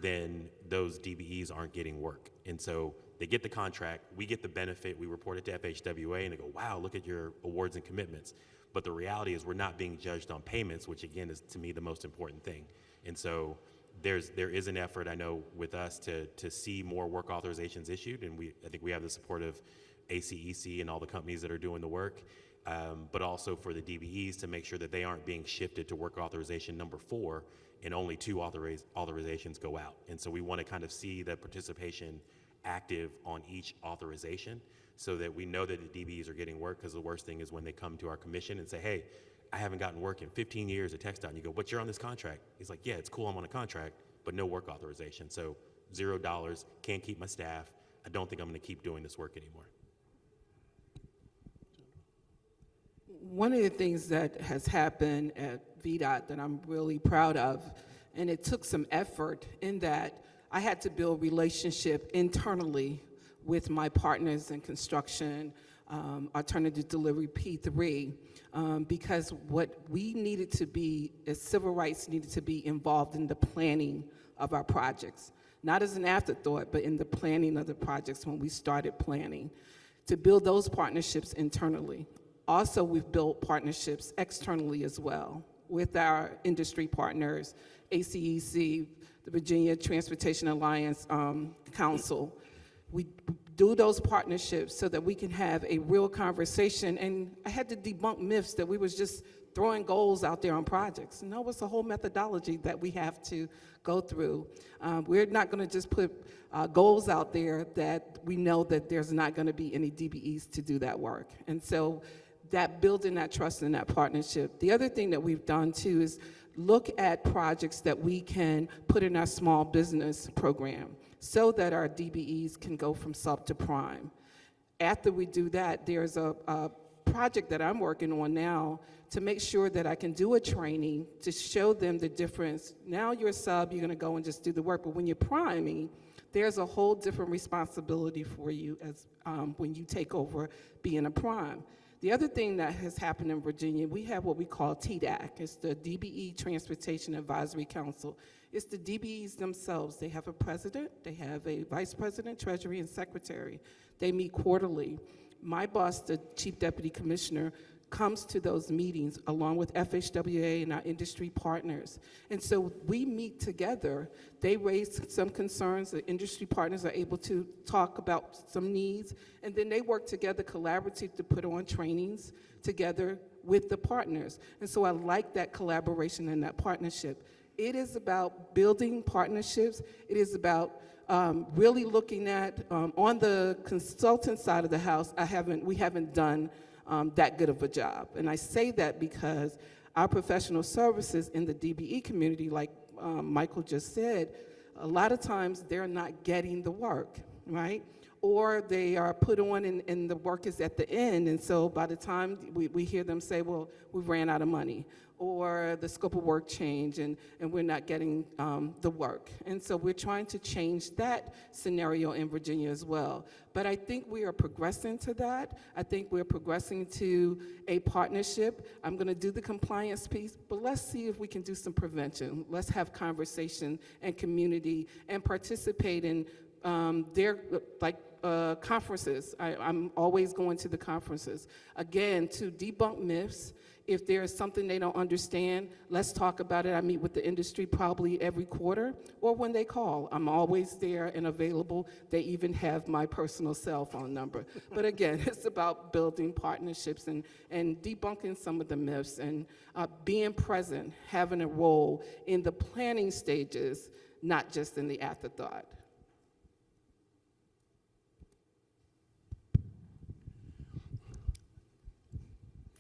then those DBEs aren't getting work. And so they get the contract, we get the benefit, we report it to FHWA, and they go, wow, look at your awards and commitments. But the reality is we're not being judged on payments, which again is to me the most important thing. And so there is an effort, I know, with us to see more work authorizations issued, and I think we have the support of ACEC and all the companies that are doing the work, but also for the DBEs to make sure that they aren't being shifted to work authorization number 4 and only 2 authorizations go out. And so we want to kind of see the participation active on each authorization so that we know that the DBEs are getting work, because the worst thing is when they come to our commission and say, hey, I haven't gotten work in 15 years at TxDOT. And you go, but you're on this contract. He's like, yeah, it's cool, I'm on a contract, but no work authorization. So $0, can't keep my staff. I don't think I'm going to keep doing this work anymore. One of the things that has happened at VDOT that I'm really proud of, and it took some effort in that I had to build relationship internally with my partners in construction, alternative delivery P3, because what we needed to be, as civil rights needed to be involved in the planning of our projects. not as an afterthought, but in the planning of the projects when we started planning, to build those partnerships internally. Also, we've built partnerships externally as well with our industry partners, ACEC, the Virginia Transportation Alliance Council. We do those partnerships so that we can have a real conversation. And I had to debunk myths that we was just throwing goals out there on projects. No, it's a whole methodology that we have to go through. We're not going to just put goals out there that we know that there's not going to be any DBEs to do that work. And so that building that trust and that partnership. The other thing that we've done too is look at projects that we can put in our small business program so that our DBEs can go from sub to prime. After we do that, there's a project that I'm working on now to make sure that I can do a training to show them the difference. Now you're a sub, you're gonna go and just do the work, but when you're priming, there's a whole different responsibility for you as when you take over being a prime. The other thing that has happened in Virginia, we have what we call TDAC. It's the DBE Transportation Advisory Council. It's the DBEs themselves. They have a president, they have a vice president, treasury, and secretary. They meet quarterly. My boss, the chief deputy commissioner, comes to those meetings along with FHWA and our industry partners. And so we meet together. They raise some concerns. The industry partners are able to talk about some needs, and then they work together collaboratively to put on trainings together with the partners. And so I like that collaboration and that partnership. It is about building partnerships. It is about really looking at, on the consultant side of the house, we haven't done that good of a job. And I say that because our professional services in the DBE community, like Michael just said, a lot of times they're not getting the work, right? Or they are put on and the work is at the end, and so by the time we hear them say, well, we ran out of money, or the scope of work changed and we're not getting the work. And so we're trying to change that scenario in Virginia as well. But I think we are progressing to that. I think we're progressing to a partnership. I'm gonna do the compliance piece, but let's see if we can do some prevention. Let's have conversation and community and participate in their conferences. I'm always going to the conferences. Again, to debunk myths. If there is something they don't understand, let's talk about it. I meet with the industry probably every quarter or when they call. I'm always there and available. They even have my personal cell phone number. But again, it's about building partnerships and debunking some of the myths and being present, having a role in the planning stages, not just in the afterthought.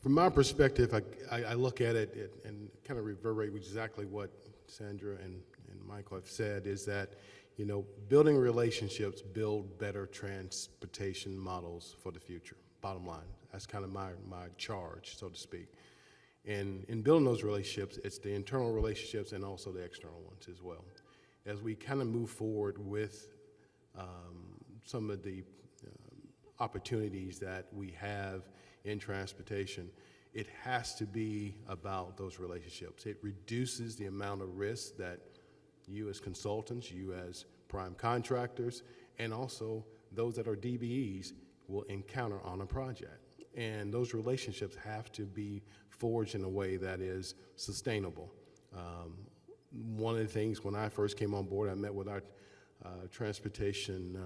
From my perspective, I look at it and kind of reverberate with exactly what Sandra and Michael have said, is that, you know, building relationships build better transportation models for the future, bottom line. That's kind of my charge, so to speak. And in building those relationships, it's the internal relationships and also the external ones as well. As we kind of move forward with some of the opportunities that we have in transportation, it has to be about those relationships. It reduces the amount of risk that you as consultants, you as prime contractors, and also those that are DBEs will encounter on a project. And those relationships have to be forged in a way that is sustainable. One of the things when I first came on board, I met with our Transportation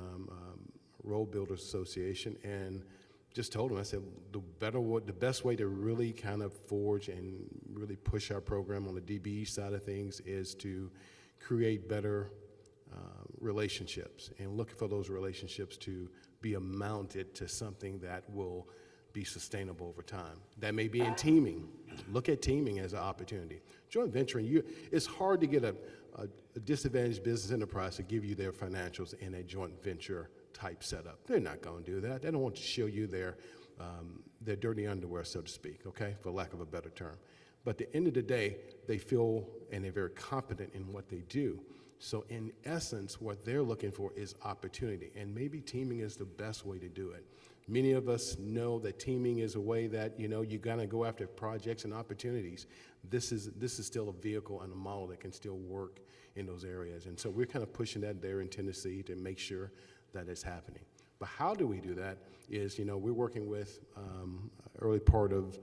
Road Builders Association and just told them, I said, the best way to really kind of forge and really push our program on the DBE side of things is to create better relationships and look for those relationships to be amounted to something that will be sustainable over time. That may be in teaming. Look at teaming as an opportunity. Joint venturing, it's hard to get a disadvantaged business enterprise to give you their financials in a joint venture type setup. They're not going to do that. They don't want to show you their dirty underwear, so to speak, okay, for lack of a better term. But at the end of the day, they feel and they're very competent in what they do. So in essence, what they're looking for is opportunity, and maybe teaming is the best way to do it. Many of us know that teaming is a way that, you gotta go after projects and opportunities. This is still a vehicle and a model that can still work in those areas. And so we're kind of pushing that there in Tennessee to make sure that it's happening. But how do we do that is, we're working with, early part of,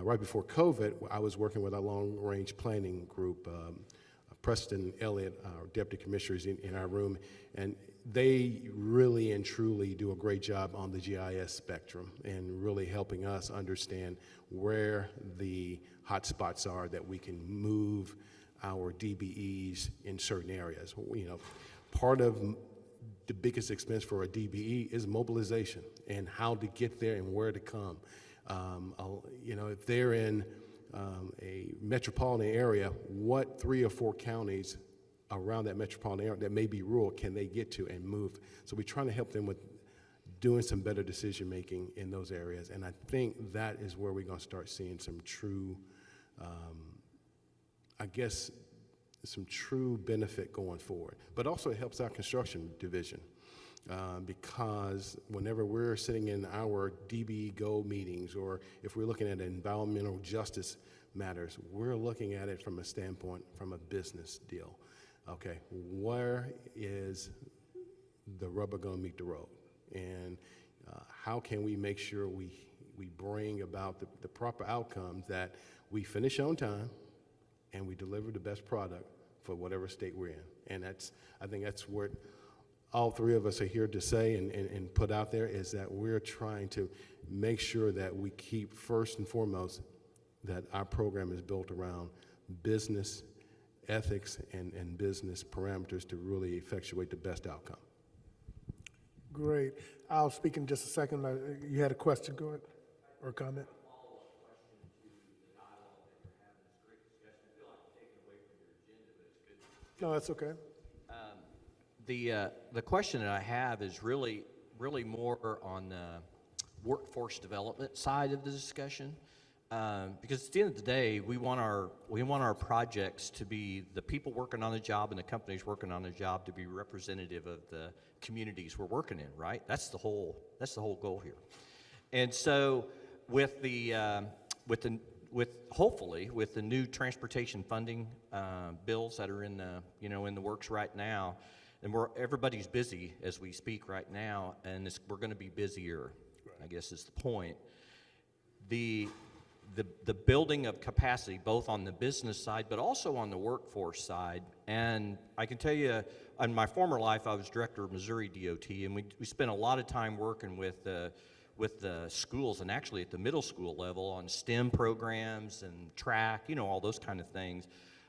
right before COVID, I was working with our long-range planning group, Preston Elliott, our deputy commissioner, is in our room, and they really and truly do a great job on the GIS spectrum and really helping us understand where the hot spots are that we can move our DBEs in certain areas. Part of the biggest expense for a DBE is mobilization and how to get there and where to come. If they're in a metropolitan area, what 3 or 4 counties around that metropolitan area that may be rural can they get to and move? So we're trying to help them with doing some better decision making in those areas, and I think that is where we're going to start seeing some true, some true benefit going forward. But also it helps our construction division. Because whenever we're sitting in our DB Go meetings, or if we're looking at environmental justice matters, we're looking at it from a standpoint, from a business deal. Okay, where is the rubber going to meet the road? And how can we make sure we bring about the proper outcomes, that we finish on time and we deliver the best product for whatever state we're in? And I think that's what all 3 of us are here to say and put out there, is that we're trying to make sure that we keep first and foremost that our program is built around business ethics and business parameters to really effectuate the best outcome. Great. I'll speak in just a second. You had a question, go ahead, or comment? No, that's okay. The question that I have is really more on the workforce development side of the discussion, because at the end of the day, we want our projects to be, the people working on the job and the companies working on the job to be representative of the communities we're working in, right? That's the whole goal here. And so hopefully with the new transportation funding bills that are in the works right now, and everybody's busy as we speak right now, and we're going to be busier, I guess is the point. The building of capacity, both on the business side, but also on the workforce side. And I can tell you, in my former life, I was director of Missouri DOT, and we spent a lot of time working with the schools, and actually at the middle school level, on STEM programs and track, all those kind of things,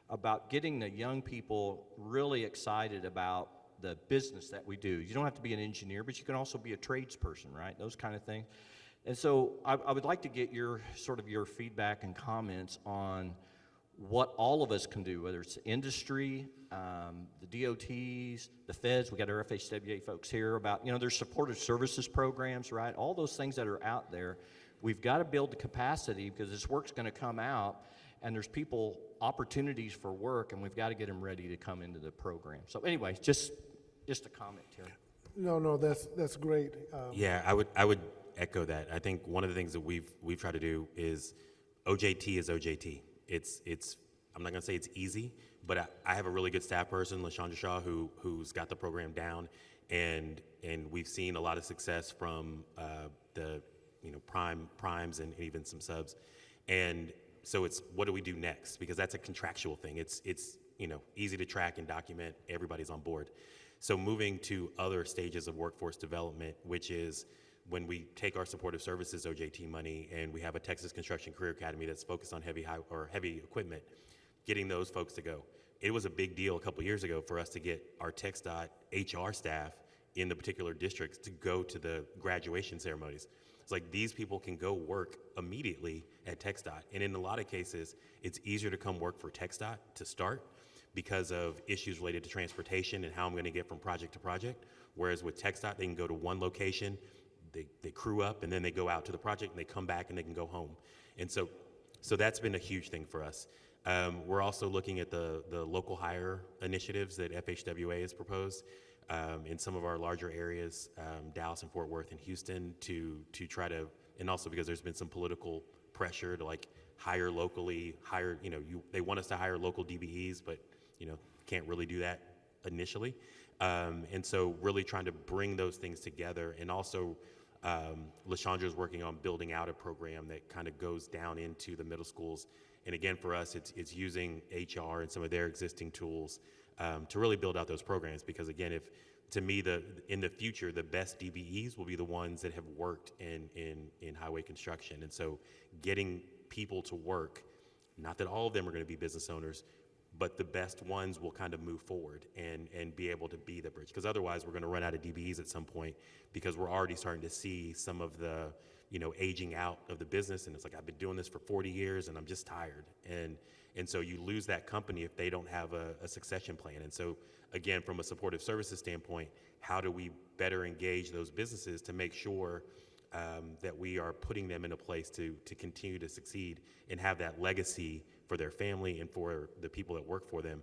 about getting the young people really excited about the business that we do. You don't have to be an engineer, but you can also be a tradesperson, right? Those kind of things. And so I would like to get your feedback and comments on what all of us can do, whether it's industry, the DOTs, the feds. We got our FHWA folks here about, there's supportive services programs, right? All those things that are out there. We've got to build the capacity, because this work's going to come out, and there's opportunities for work, and we've got to get them ready to come into the program. So anyway, just a comment here. No, that's great. Yeah, I would echo that. I think one of the things that we've tried to do is OJT is OJT. It's I'm not gonna say it's easy, but I have a really good staff person, LaShondra Shaw, who's got the program down, and we've seen a lot of success from the primes and even some subs, and so it's what do we do next, because that's a contractual thing. It's easy to track and document. Everybody's on board. So moving to other stages of workforce development, which is when we take our supportive services OJT money and we have a Texas Construction Career Academy that's focused on heavy equipment, getting those folks to go. It was a big deal a couple years ago for us to get our TxDOT HR staff in the particular districts to go to the graduation ceremonies. It's like these people can go work immediately at TxDOT, and in a lot of cases, it's easier to come work for TxDOT to start because of issues related to transportation and how I'm going to get from project to project. Whereas with TxDOT, they can go to one location, they crew up, and then they go out to the project, and they come back, and they can go home. And so that's been a huge thing for us. We're also looking at the local hire initiatives that FHWA has proposed. in some of our larger areas, Dallas and Fort Worth and Houston, to try to, and also because there's been some political pressure to like hire locally, they want us to hire local DBEs, but can't really do that initially. And so really trying to bring those things together. And also LaShandra's working on building out a program that kind of goes down into the middle schools. And again, for us, it's using HR and some of their existing tools to really build out those programs. Because again, to me, in the future, the best DBEs will be the ones that have worked in highway construction. And so getting people to work, not that all of them are going to be business owners, but the best ones will kind of move forward and be able to be the bridge. Because otherwise, we're going to run out of DBEs at some point, because we're already starting to see some of the aging out of the business. And it's like, I've been doing this for 40 years and I'm just tired. And so you lose that company if they don't have a succession plan. And so again, from a supportive services standpoint, how do we better engage those businesses to make sure that we are putting them in a place to continue to succeed and have that legacy for their family and for the people that work for them.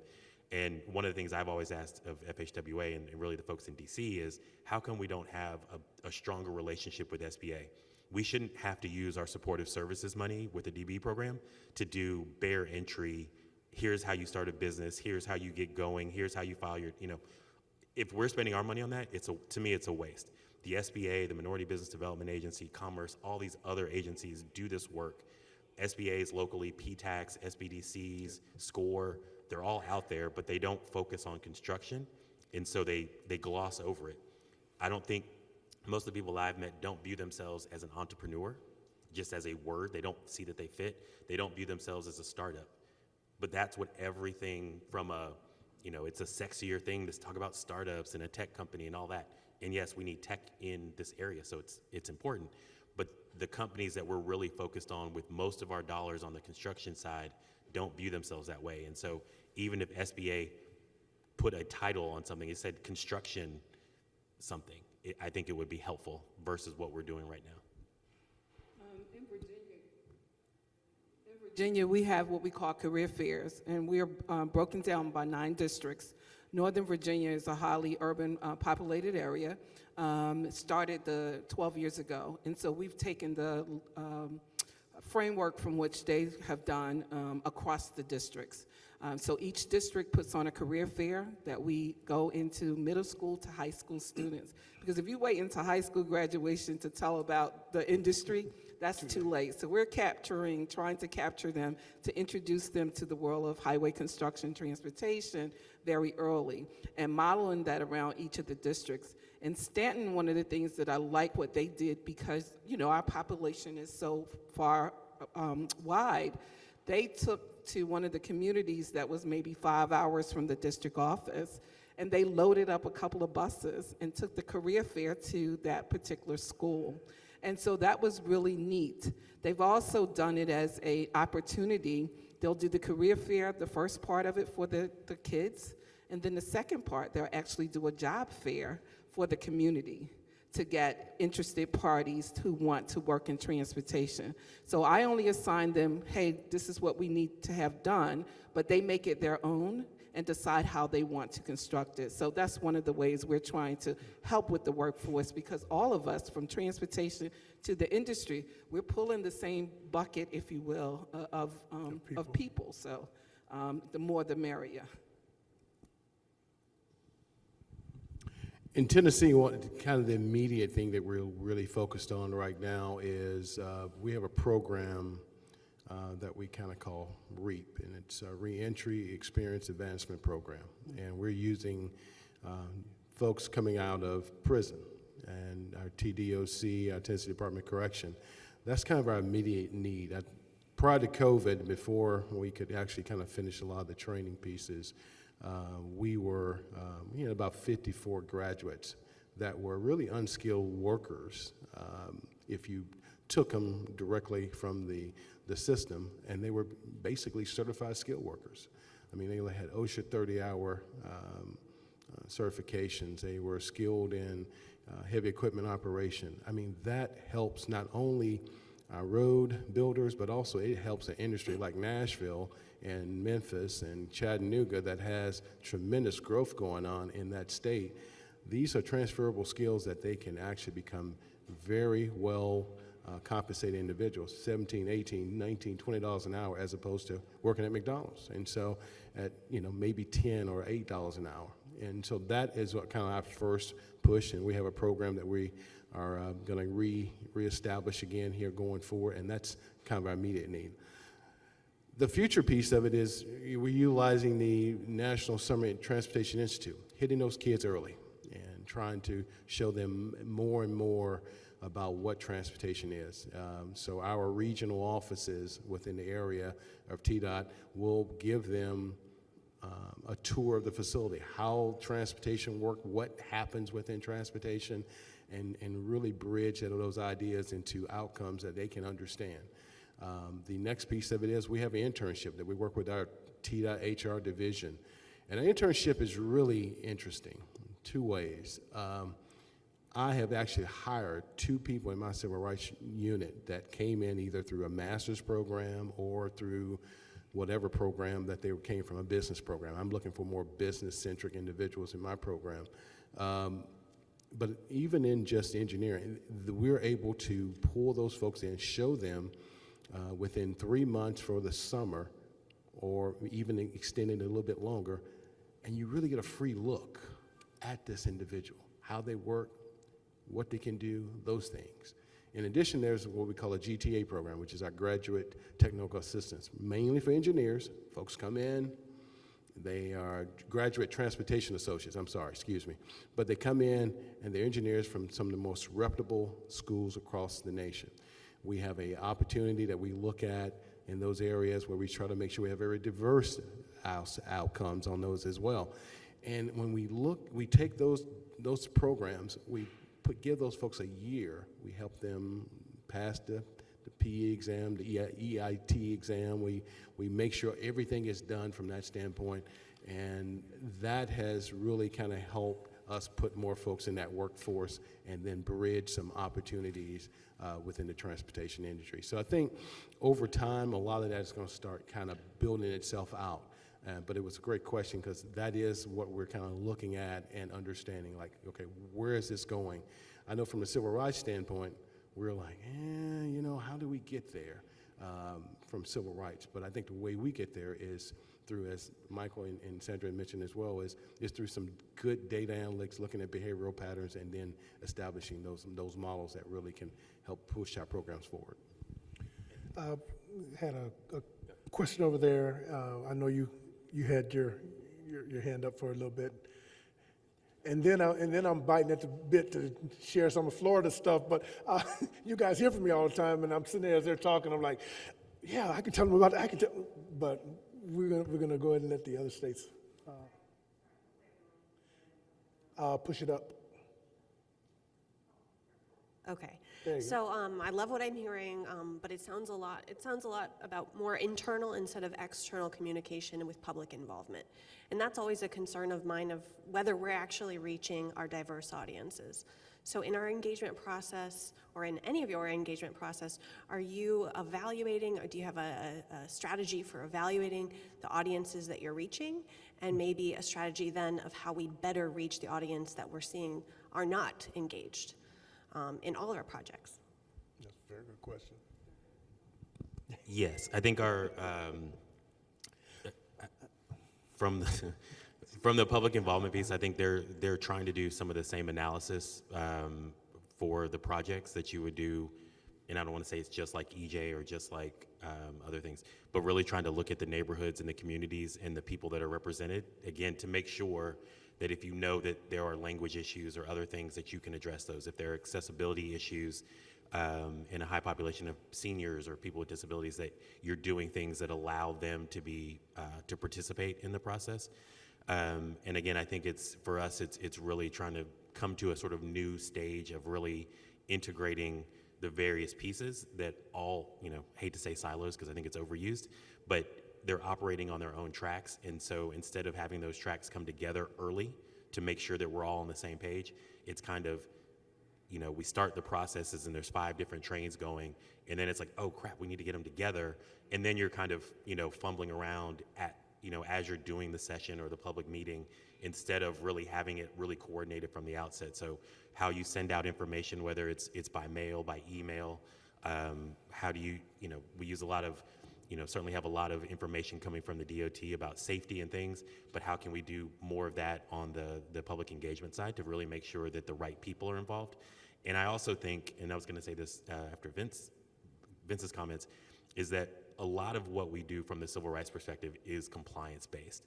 And one of the things I've always asked of FHWA and really the folks in DC is, how come we don't have a stronger relationship with SBA? We shouldn't have to use our supportive services money with the DB program to do bare entry. Here's how you start a business. Here's how you get going. Here's how you file your, if we're spending our money on that, to me, it's a waste. The SBA, the Minority Business Development Agency, Commerce, all these other agencies do this work. SBAs locally, PTACs, SBDCs, SCORE, they're all out there, but they don't focus on construction, and so they gloss over it. I don't think most of the people I've met don't view themselves as an entrepreneur, just as a word. They don't see that they fit. They don't view themselves as a startup. But that's what everything from it's a sexier thing to talk about startups and a tech company and all that. And yes, we need tech in this area, so it's important. But the companies that we're really focused on with most of our dollars on the construction side don't view themselves that way. And so even if SBA put a title on something, it said construction something, I think it would be helpful versus what we're doing right now. In Virginia, we have what we call career fairs, and we are broken down by 9 districts. Northern Virginia is a highly urban populated area. It started 12 years ago, and so we've taken the framework from which they have done across the districts. So each district puts on a career fair that we go into middle school to high school students. Because if you wait until high school graduation to tell about the industry, that's too late. So we're trying to capture them, to introduce them to the world of highway construction transportation very early, and modeling that around each of the districts. In Stanton, one of the things that I like what they did, because our population is so far wide, they took to one of the communities that was maybe 5 hours from the district office, and they loaded up a couple of buses and took the career fair to that particular school. And so that was really neat. They've also done it as an opportunity. They'll do the career fair, the first part of it for the kids, and then the second part, they'll actually do a job fair for the community to get interested parties who want to work in transportation. So I only assign them, hey, this is what we need to have done, but they make it their own and decide how they want to construct it. So that's one of the ways we're trying to help with the workforce, because all of us, from transportation to the industry, we're pulling the same bucket, if you will, of people. So the more the merrier. In Tennessee, kind of the immediate thing that we're really focused on right now is we have a program that we kind of call REAP, and it's a Reentry Experience Advancement Program. And we're using folks coming out of prison and our TDOC, our Tennessee Department of Correction. That's kind of our immediate need. Prior to COVID, before we could actually kind of finish a lot of the training pieces, we were about 54 graduates that were really unskilled workers if you took them directly from the system, and they were basically certified skilled workers. I mean, they had OSHA 30-hour certifications. They were skilled in heavy equipment operation. I mean, that helps not only our road builders, but also it helps an industry like Nashville and Memphis and Chattanooga that has tremendous growth going on in that state. these are transferable skills that they can actually become very well compensated individuals, 17, 18, 19, $20 an hour, as opposed to working at McDonald's. And so at, maybe $10 or $8 an hour. And so that is what kind of our first push, and we have a program that we are going to reestablish again here going forward, and that's kind of our immediate need. The future piece of it is we're utilizing the National Summer Transportation Institute, hitting those kids early and trying to show them more and more about what transportation is. So our regional offices within the area of TDOT will give them a tour of the facility, how transportation works, what happens within transportation, and really bridge those ideas into outcomes that they can understand. The next piece of it is we have an internship that we work with our TDOT HR division. And an internship is really interesting, two ways. I have actually hired 2 people in my civil rights unit that came in either through a master's program or through whatever program that they came from, a business program. I'm looking for more business-centric individuals in my program. But even in just engineering, we're able to pull those folks in, show them within 3 months for the summer, or even extending it a little bit longer, and you really get a free look at this individual, how they work, what they can do, those things. In addition, there's what we call a GTA program, which is our graduate technical assistance, mainly for engineers. Folks come in, they are graduate transportation associates, but they come in and they're engineers from some of the most reputable schools across the nation. We have an opportunity that we look at in those areas where we try to make sure we have very diverse outcomes on those as well. And when we take those programs, give those folks a year. We help them pass the PE exam, the EIT exam. We make sure everything is done from that standpoint, and that has really kind of helped us put more folks in that workforce and then bridge some opportunities within the transportation industry. So I think over time, a lot of that is going to start kind of building itself out. But it was a great question, because that is what we're kind of looking at and understanding, like, okay, where is this going? I know from a civil rights standpoint, we're like, how do we get there from civil rights? But I think the way we get there is through, as Michael and Sandra mentioned as well, is through some good data analytics, looking at behavioral patterns, and then establishing those models that really can help push our programs forward. Had a question over there. I know you had your hand up for a little bit, and then I'm biting at the bit to share some of Florida stuff. But you guys hear from me all the time, and I'm sitting there as they're talking. I'm like, yeah, I can tell them about it. I can tell, but we're gonna go ahead and let the other states push it up. Okay. There you go. So I love what I'm hearing, but it sounds a lot about more internal instead of external communication with public involvement. And that's always a concern of mine, of whether we're actually reaching our diverse audiences. So in our engagement process, or in any of your engagement process, are you evaluating, or do you have a strategy for evaluating the audiences that you're reaching, and maybe a strategy then of how we better reach the audience that we're seeing are not engaged in all of our projects? That's a very good question. Yes, I think our from the public involvement piece, I think they're trying to do some of the same analysis for the projects that you would do, and I don't want to say it's just like EJ or just like other things, but really trying to look at the neighborhoods and the communities and the people that are represented, again, to make sure that if you know that there are language issues or other things, that you can address those. If there are accessibility issues in a high population of seniors or people with disabilities, that you're doing things that allow them to be to participate in the process. And again, I think for us, it's really trying to come to a sort of new stage of really integrating the various pieces that all, hate to say silos because I think it's overused, but they're operating on their own tracks. And so instead of having those tracks come together early to make sure that we're all on the same page, it's kind of, we start the processes and there's 5 different trains going, and then it's like, oh crap, we need to get them together. And then you're kind of, fumbling around at as you're doing the session or the public meeting, instead of really having it really coordinated from the outset. So how you send out information, whether it's by mail, by email, how do you, we use a lot of, certainly have a lot of information coming from the DOT about safety and things, but how can we do more of that on the public engagement side to really make sure that the right people are involved? And I also think, and I was gonna say this after Vince's comments, is that a lot of what we do from the civil rights perspective is compliance-based.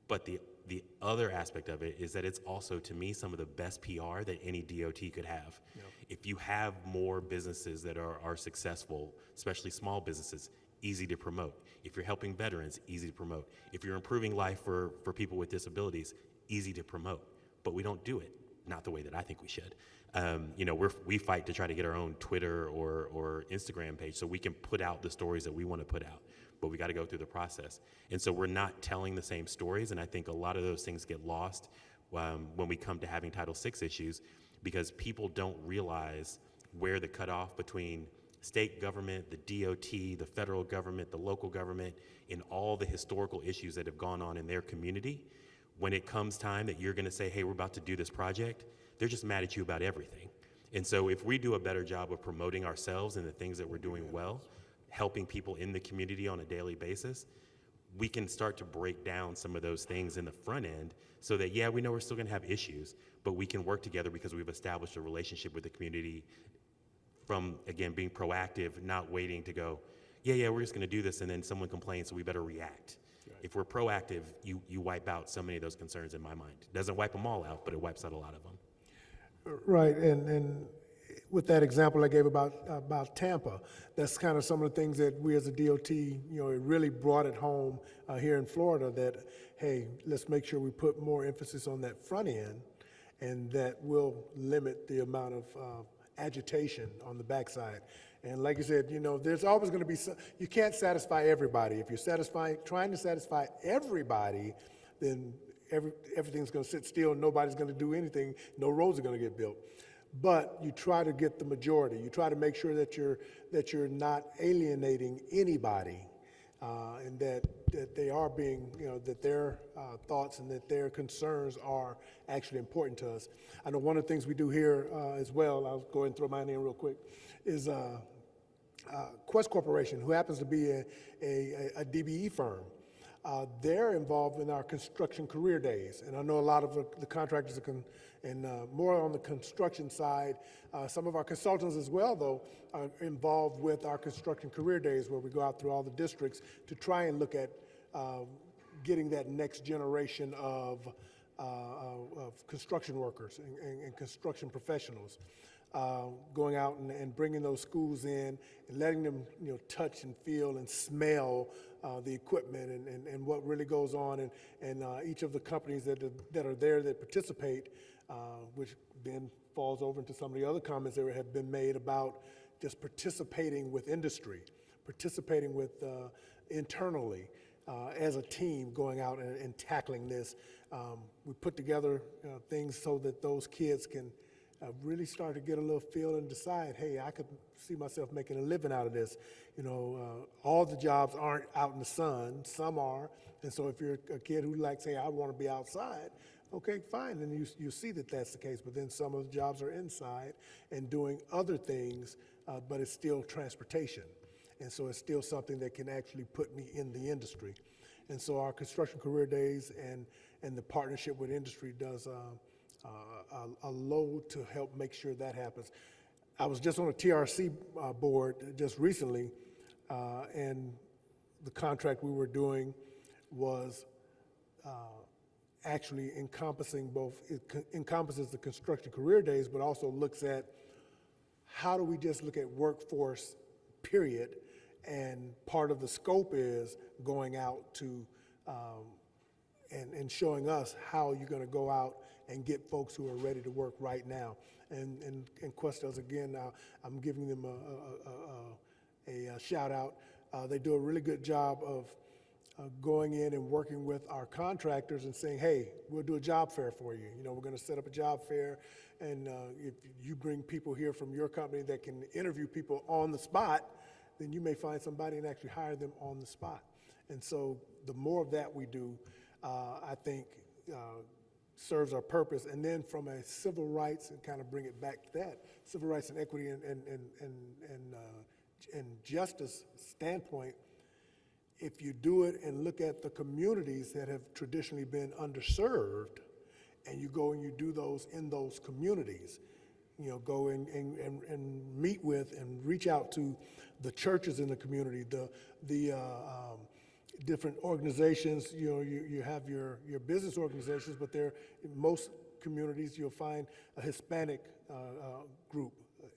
But the other aspect of it is that it's also, to me, some of the best PR that any DOT could have. Yep. If you have more businesses that are successful, especially small businesses, easy to promote. If you're helping veterans, easy to promote. If you're improving life for people with disabilities, easy to promote. But we don't do it, not the way that I think we should. We fight to try to get our own Twitter or Instagram page so we can put out the stories that we want to put out, but we got to go through the process. And so we're not telling the same stories, and I think a lot of those things get lost when we come to having Title VI issues, because people don't realize where the cutoff between state government, the DOT, the federal government, the local government, in all the historical issues that have gone on in their community. When it comes time that you're going to say, hey, we're about to do this project, they're just mad at you about everything. And so if we do a better job of promoting ourselves and the things that we're doing well, helping people in the community on a daily basis, we can start to break down some of those things in the front end so that, yeah, we know we're still going to have issues, but we can work together because we've established a relationship with the community from, again, being proactive, not waiting to go, yeah, we're just going to do this, and then someone complains, so we better react. Right. If we're proactive, you wipe out so many of those concerns in my mind. It doesn't wipe them all out, but it wipes out a lot of them. Right, and with that example I gave about Tampa, that's kind of some of the things that we as a DOT, it really brought it home here in Florida that, hey, let's make sure we put more emphasis on that front end, and that will limit the amount of agitation on the backside. And like you said, there's always going to be you can't satisfy everybody. If you're trying to satisfy everybody, then everything's going to sit still. Nobody's going to do anything. No roads are going to get built. But you try to get the majority. You try to make sure that you're not alienating anybody, and that they are being, that their thoughts and that their concerns are actually important to us. I know one of the things we do here as well, I'll go ahead and throw mine in real quick, is Quest Corporation, who happens to be a DBE firm. They're involved in our construction career days, and I know a lot of the contractors are more on the construction side. Some of our consultants as well, though, are involved with our construction career days, where we go out through all the districts to try and look at getting that next generation of construction workers and construction professionals. Going out and bringing those schools in and letting them, touch and feel and smell the equipment and what really goes on, and each of the companies that are there that participate, which then falls over into some of the other comments that have been made about just participating with industry, participating with internally as a team, going out and tackling this. We put together things so that those kids can really start to get a little feel and decide, hey, I could see myself making a living out of this. All the jobs aren't out in the sun, some are, and so if you're a kid who likes, hey, I want to be outside, okay, fine, and you see that that's the case, but then some of the jobs are inside and doing other things, but it's still transportation, and so it's still something that can actually put me in the industry. And so our construction career days and the partnership with industry does a load to help make sure that happens. I was just on a TRC board just recently, and the contract we were doing was actually encompassing it encompasses the construction career days, but also looks at how do we just look at workforce, period, and part of the scope is going out to and showing us how you're going to go out and get folks who are ready to work right now. And Quest does, again, I'm giving them a shout out. They do a really good job of going in and working with our contractors and saying, hey, we'll do a job fair for you. We're going to set up a job fair, and if you bring people here from your company that can interview people on the spot, then you may find somebody and actually hire them on the spot. And so the more of that we do, I think serves our purpose. And then from a civil rights, and kind of bring it back to that, civil rights and equity and justice standpoint, if you do it and look at the communities that have traditionally been underserved, and you go and you do those in those communities, you know, go and meet with and reach out to the churches in the community, the different organizations. You know, you have your business organizations, but there, in most communities, you'll find a Hispanic group,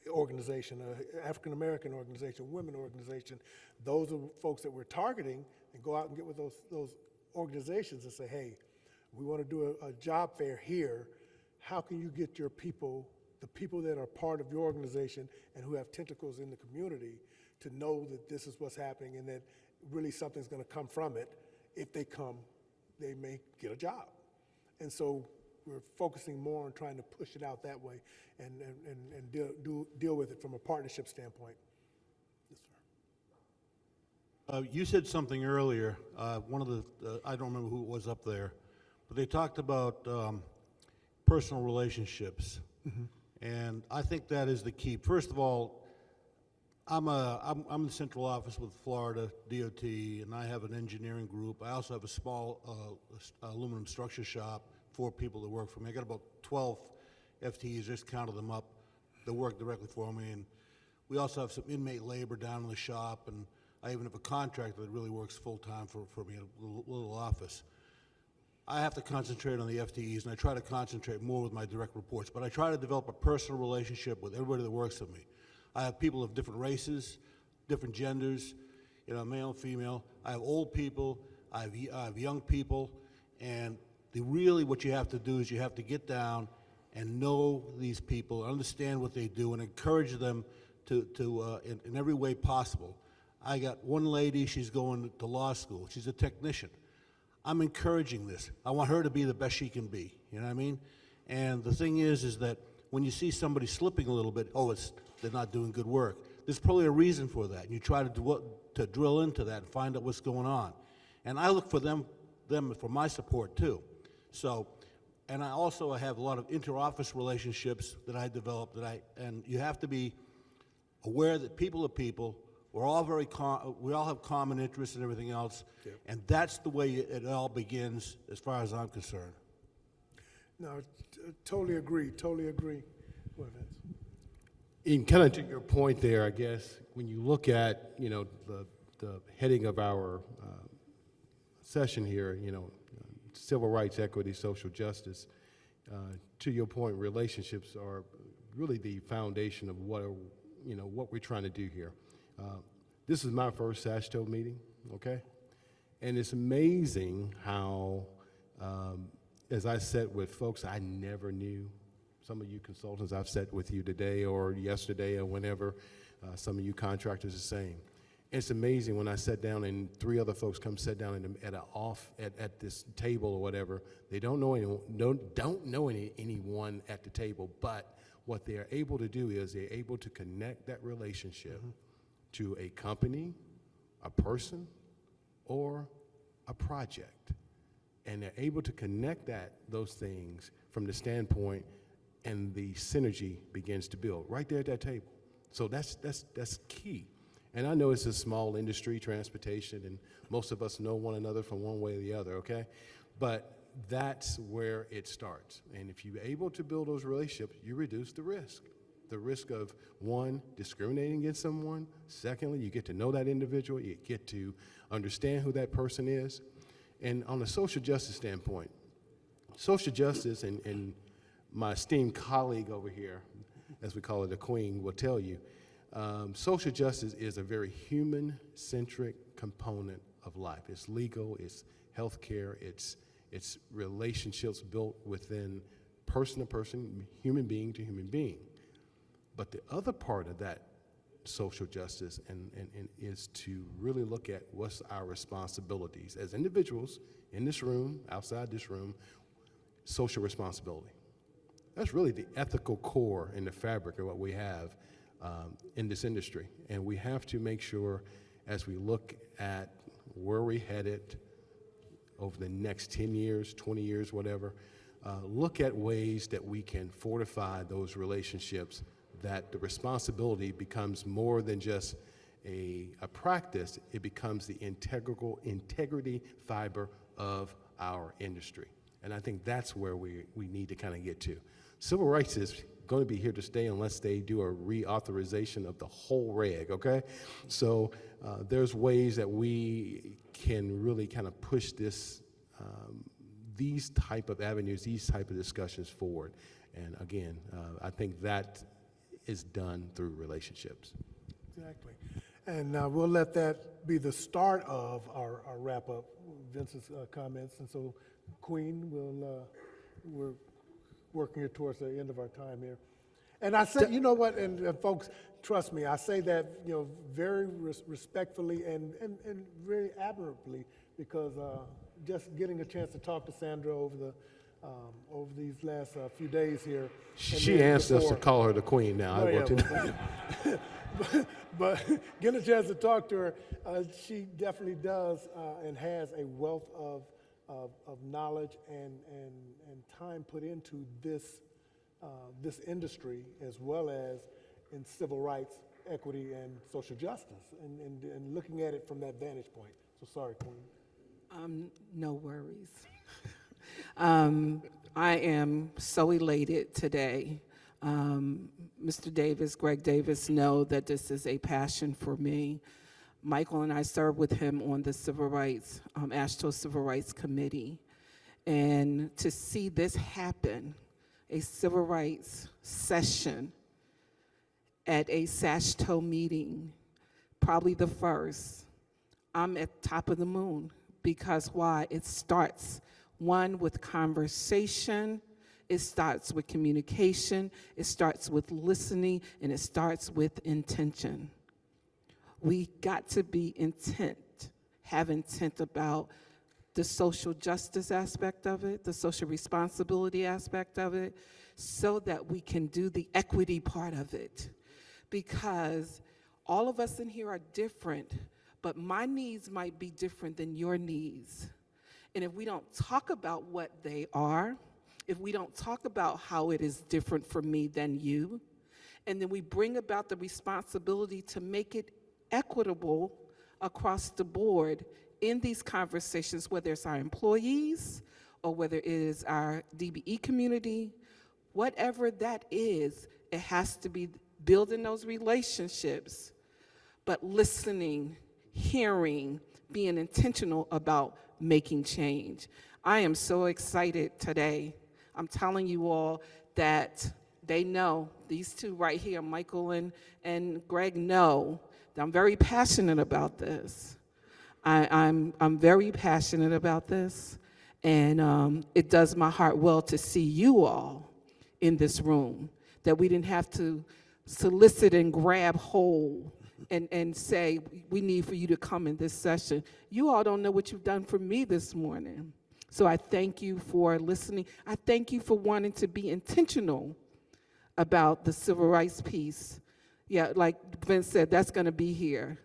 organization, an African American organization, women organization. Those are folks that we're targeting, and go out and get with those organizations and say, hey, we want to do a job fair here. How can you get your people, the people that are part of your organization and who have tentacles in the community, to know that this is what's happening and that really something's going to come from it? If they come, they may get a job. And so we're focusing more on trying to push it out that way and deal with it from a partnership standpoint. Yes, sir. You said something earlier, one of the, I don't remember who it was up there, but they talked about personal relationships. And I think that is the key. First of all, I'm in the central office with Florida DOT, and I have an engineering group. I also have a small aluminum structure shop, 4 people that work for me. I got about 12 FTEs, just counted them up, that work directly for me. And we also have some inmate labor down in the shop, and I even have a contractor that really works full-time for me in a little office. I have to concentrate on the FTEs, and I try to concentrate more with my direct reports, but I try to develop a personal relationship with everybody that works with me. I have people of different races, different genders, you know, male, female. I have old people, I have young people, and really what you have to do is you have to get down and know these people, understand what they do, and encourage them in every way possible. I got one lady, she's going to law school. She's a technician. I'm encouraging this. I want her to be the best she can be, you know what I mean? And the thing is that when you see somebody slipping a little bit, they're not doing good work. There's probably a reason for that. And you try to drill into that and find out what's going on. And I look for them for my support too. So, and I also have a lot of inter-office relationships that I develop and you have to be aware that people are people. We're all we all have common interests and everything else. Yep. And that's the way it all begins as far as I'm concerned. No, totally agree, totally agree. Go ahead, Vince. And kind of to your point there, I guess, when you look at, you know, the heading of our session here, you know, civil rights, equity, social justice, to your point, relationships are really the foundation of what we're trying to do here. This is my first SASHTO meeting, okay? And it's amazing how, as I sat with folks I never knew, some of you consultants I've sat with you today or yesterday or whenever, some of you contractors the same. It's amazing when I sat down and 3 other folks come sit down at this table or whatever. They don't know anyone at the table, but what they're able to do is they're able to connect that relationship to a company, a person, or a project. And they're able to connect those things from the standpoint, and the synergy begins to build right there at that table. So that's key. And I know it's a small industry, transportation, and most of us know one another from one way or the other, okay? But that's where it starts. And if you're able to build those relationships, you reduce the risk. The risk of, 1, discriminating against someone. Secondly, you get to know that individual. You get to understand who that person is. And on a social justice standpoint, social justice, and my esteemed colleague over here, as we call her the queen, will tell you, social justice is a very human-centric component of life. It's legal, it's healthcare, it's relationships built within person to person, human being to human being. But the other part of that social justice and is to really look at what's our responsibilities as individuals in this room, outside this room, social responsibility. That's really the ethical core and the fabric of what we have in this industry. And we have to make sure, as we look at where we headed over the next 10 years, 20 years, whatever, look at ways that we can fortify those relationships, that the responsibility becomes more than just a practice, it becomes the integrity fiber of our industry. And I think that's where we need to kind of get to. Civil rights is going to be here to stay unless they do a reauthorization of the whole reg, okay? So there's ways that we can really kind of push this, these type of avenues, these type of discussions forward. And again, I think that is done through relationships. Exactly. And we'll let that be the start of our wrap-up, Vince's comments. And so, Queen, we're working here towards the end of our time here. And I say, you know what, and folks, trust me, I say that, you know, very respectfully and very admirably, because just getting a chance to talk to Sandra over these last few days here. and She then asked us to before- call her the queen now. Oh, I want to yeah, but getting a chance to talk to her, she definitely does and has a wealth of knowledge and time put into this industry, as well as in civil rights, equity, and social justice, and looking at it from that vantage point. So sorry, Queen. No worries. I am so elated today. Mr. Davis, Greg Davis, know that this is a passion for me. Michael and I served with him on the Civil Rights, SASHTO Civil Rights Committee. And to see this happen, a civil rights session at a SASHTO meeting, probably the first, I'm at top of the moon. Because why? It starts, one, with conversation, it starts with communication, it starts with listening, and it starts with intention. We got to be have intent about the social justice aspect of it, the social responsibility aspect of it, so that we can do the equity part of it. Because all of us in here are different, but my needs might be different than your needs. And if we don't talk about what they are, if we don't talk about how it is different for me than you, and then we bring about the responsibility to make it equitable across the board in these conversations, whether it's our employees or whether it is our DBE community, whatever that is, it has to be building those relationships, but listening, hearing, being intentional about making change. I am so excited today. I'm telling you all that they know, these two right here, Michael and Greg, know that I'm very passionate about this. I'm very passionate about this, and it does my heart well to see you all in this room, that we didn't have to solicit and grab hold and say, we need for you to come in this session. You all don't know what you've done for me this morning. So I thank you for listening. I thank you for wanting to be intentional about the civil rights piece. Yeah, like Vince said, that's going to be here.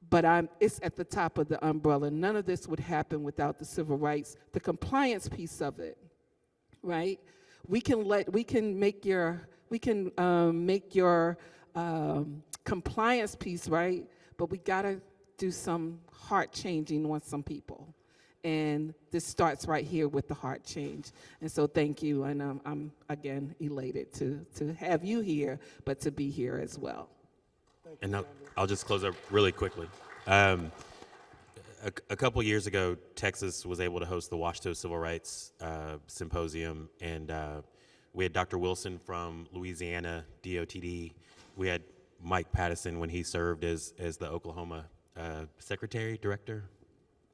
But it's at the top of the umbrella. None of this would happen without the civil rights, the compliance piece of it, right? We can make your compliance piece, right? But we gotta do some heart changing on some people. And this starts right here with the heart change. And so thank you, and I'm again elated to have you here, but to be here as well. And I'll just close up really quickly. A couple years ago, Texas was able to host the SASHTO Civil Rights Symposium, and we had Dr. Wilson from Louisiana, DOTD. We had Mike Pattison when he served as the Oklahoma secretary, director,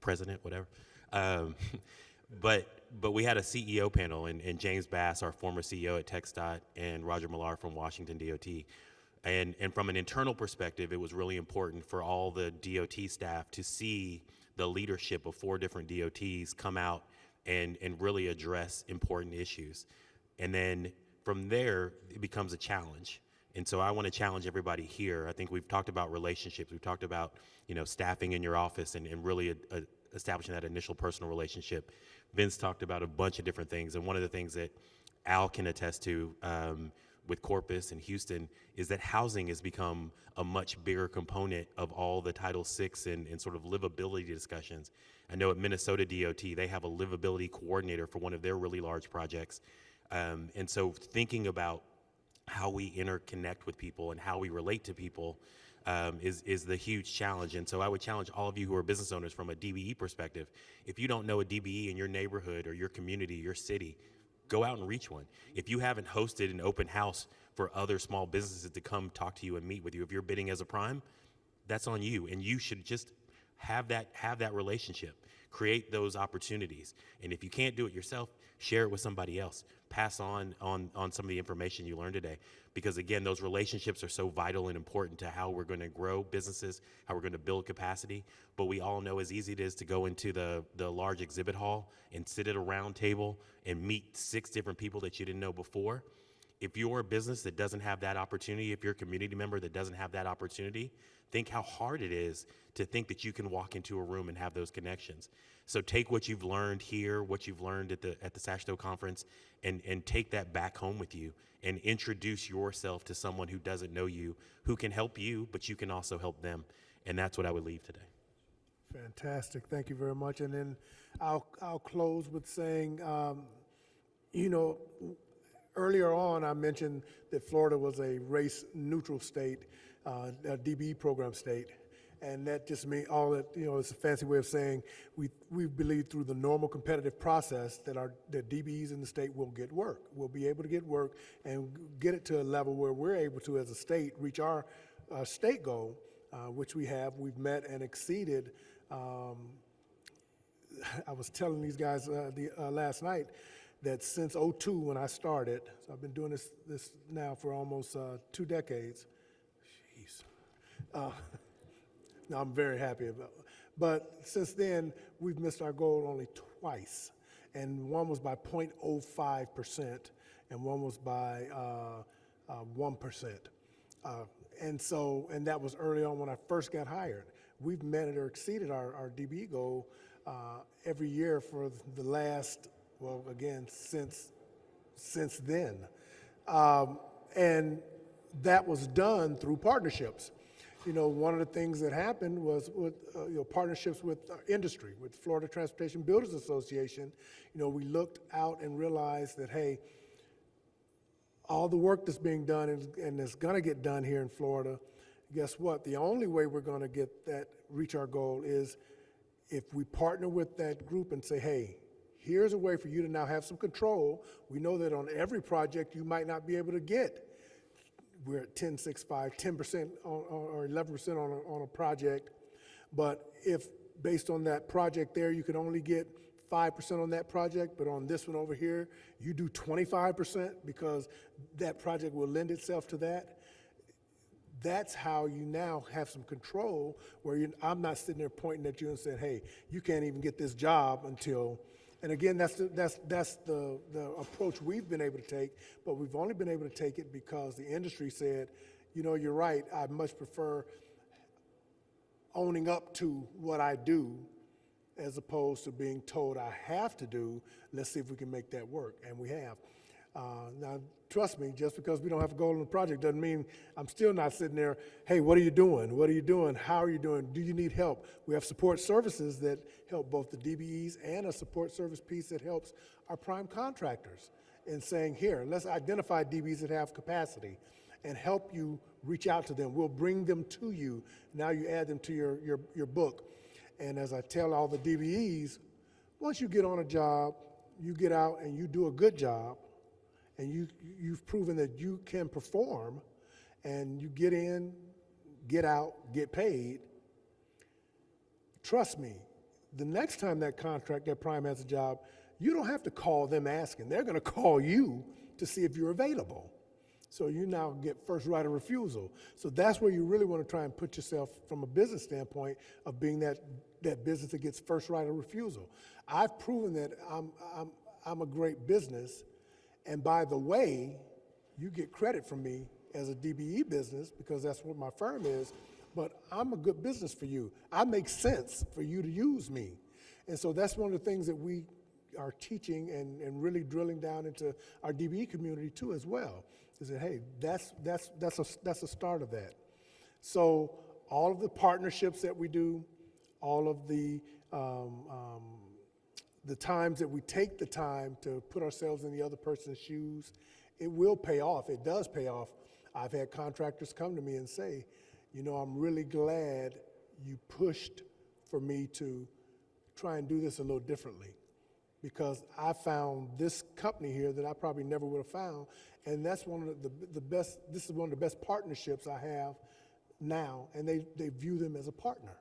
president, whatever. But we had a CEO panel, and James Bass, our former CEO at TxDOT, and Roger Millar from Washington DOT. And from an internal perspective, it was really important for all the DOT staff to see the leadership of 4 different DOTs come out and really address important issues. And then from there, it becomes a challenge. And so I want to challenge everybody here. I think we've talked about relationships. We've talked about, staffing in your office and really establishing that initial personal relationship. Vince talked about a bunch of different things. And one of the things that Al can attest to with Corpus and Houston is that housing has become a much bigger component of all the Title VI and sort of livability discussions. I know at Minnesota DOT, they have a livability coordinator for one of their really large projects. And so thinking about how we interconnect with people and how we relate to people is the huge challenge. And so I would challenge all of you who are business owners from a DBE perspective. If you don't know a DBE in your neighborhood or your community, your city, go out and reach one. If you haven't hosted an open house for other small businesses to come talk to you and meet with you, if you're bidding as a prime, that's on you. And you should just have that relationship, create those opportunities. And if you can't do it yourself, share it with somebody else. Pass on some of the information you learned today. Because again, those relationships are so vital and important to how we're going to grow businesses, how we're going to build capacity. But we all know as easy it is to go into the large exhibit hall and sit at a round table and meet 6 different people that you didn't know before. If you're a business that doesn't have that opportunity, if you're a community member that doesn't have that opportunity, think how hard it is to think that you can walk into a room and have those connections. So take what you've learned here, what you've learned at the SASHTO conference, and take that back home with you and introduce yourself to someone who doesn't know you, who can help you, but you can also help them. And that's what I would leave today. Fantastic. Thank you very much. And then I'll close with saying, earlier on I mentioned that Florida was a race-neutral state, a DBE program state. And that just means it's a fancy way of saying we believe through the normal competitive process that the DBEs in the state will get work. We'll be able to get work and get it to a level where we're able to, as a state, reach our state goal, which we have. We've met and exceeded. I was telling these guys last night that since '02 when I started, so I've been doing this now for almost 2 decades. Jeez. No, I'm very happy about it. But since then, we've missed our goal only twice. And one was by 0.05%, and one was by 1%. And that was early on when I first got hired. We've met or exceeded our DBE goal every year for the last, since then. And that was done through partnerships. One of the things that happened was with partnerships with industry, with Florida Transportation Builders Association. We looked out and realized that, hey, all the work that's being done and that's going to get done here in Florida, guess what? The only way we're going to reach our goal is if we partner with that group and say, hey, here's a way for you to now have some control. We know that on every project you might not be able to get. We're at 10.65, 10% or 11% on a project. But if based on that project there, you could only get 5% on that project, but on this one over here, you do 25% because that project will lend itself to that. That's how you now have some control where I'm not sitting there pointing at you and saying, hey, you can't even get this job until. And again, that's the approach we've been able to take, but we've only been able to take it because the industry said, you're right, I much prefer owning up to what I do as opposed to being told I have to do. Let's see if we can make that work, and we have. Now, trust me, just because we don't have a goal in the project doesn't mean I'm still not sitting there, hey, what are you doing? What are you doing? How are you doing? Do you need help? We have support services that help both the DBEs and a support service piece that helps our prime contractors in saying, here, let's identify DBEs that have capacity and help you reach out to them. We'll bring them to you. Now you add them to your book. And as I tell all the DBEs, once you get on a job, you get out and you do a good job, and you've proven that you can perform, and you get in, get out, get paid, trust me, the next time that prime has a job, you don't have to call them asking. They're going to call you to see if you're available. So you now get first right of refusal. So that's where you really want to try and put yourself from a business standpoint of being that business that gets first right of refusal. I've proven that I'm a great business. And by the way, you get credit from me as a DBE business because that's what my firm is, but I'm a good business for you. I make sense for you to use me. And so that's one of the things that we are teaching and really drilling down into our DBE community too as well. Is that, hey, that's a start of that. So all of the partnerships that we do, all of the times that we take the time to put ourselves in the other person's shoes, it will pay off. It does pay off. I've had contractors come to me and say, you know, I'm really glad you pushed for me to try and do this a little differently because I found this company here that I probably never would have found. And that's one of the best, this is one of the best partnerships I have now. And they view them as a partner.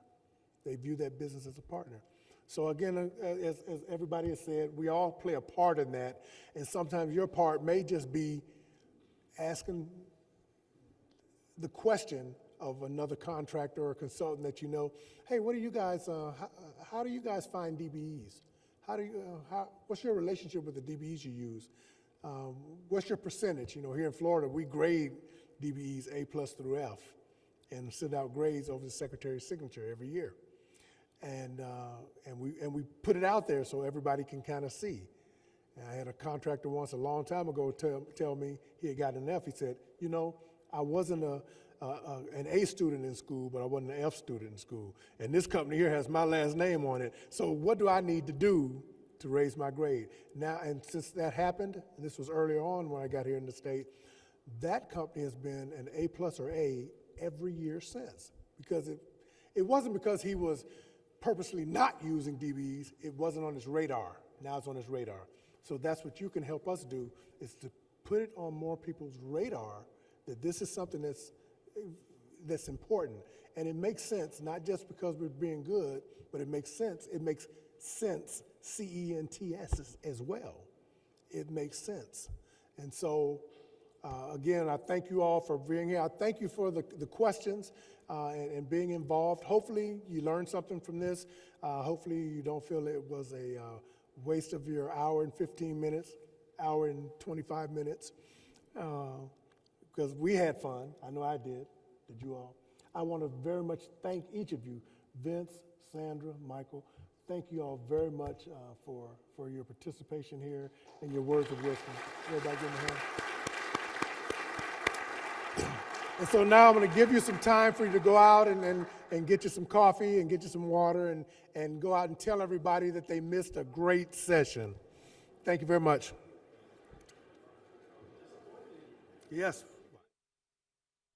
They view that business as a partner. So again, as everybody has said, we all play a part in that. And sometimes your part may just be asking the question of another contractor or consultant that you know, hey, what do you guys, how do you guys find DBEs? What's your relationship with the DBEs you use? What's your percentage? You know, here in Florida, we grade DBEs A+ through F and send out grades over the Secretary's signature every year. And we put it out there so everybody can kind of see. And I had a contractor once a long time ago tell me he had gotten an F. He said, you know, I wasn't an A student in school, but I wasn't an F student in school. And this company here has my last name on it. So what do I need to do to raise my grade? Now, and since that happened, and this was earlier on when I got here in the state, that company has been an A+ or A every year since. Because it wasn't because he was purposely not using DBEs, it wasn't on his radar. Now it's on his radar. So that's what you can help us do, is to put it on more people's radar that this is something that's important. And it makes sense, not just because we're being good, but it makes sense. It makes sense, C-E-N-T-S as well. It makes sense. And so, again, I thank you all for being here. I thank you for the questions and being involved. Hopefully you learned something from this. Hopefully you don't feel it was a waste of your hour and 15 minutes, hour and 25 minutes. Because we had fun. I know I did. Did you all? I want to very much thank each of you, Vince, Sandra, Michael. Thank you all very much for your participation here and your words of wisdom. Everybody give me a hand. And so now I'm going to give you some time for you to go out and get you some coffee and get you some water and go out and tell everybody that they missed a great session. Thank you very much. Yes.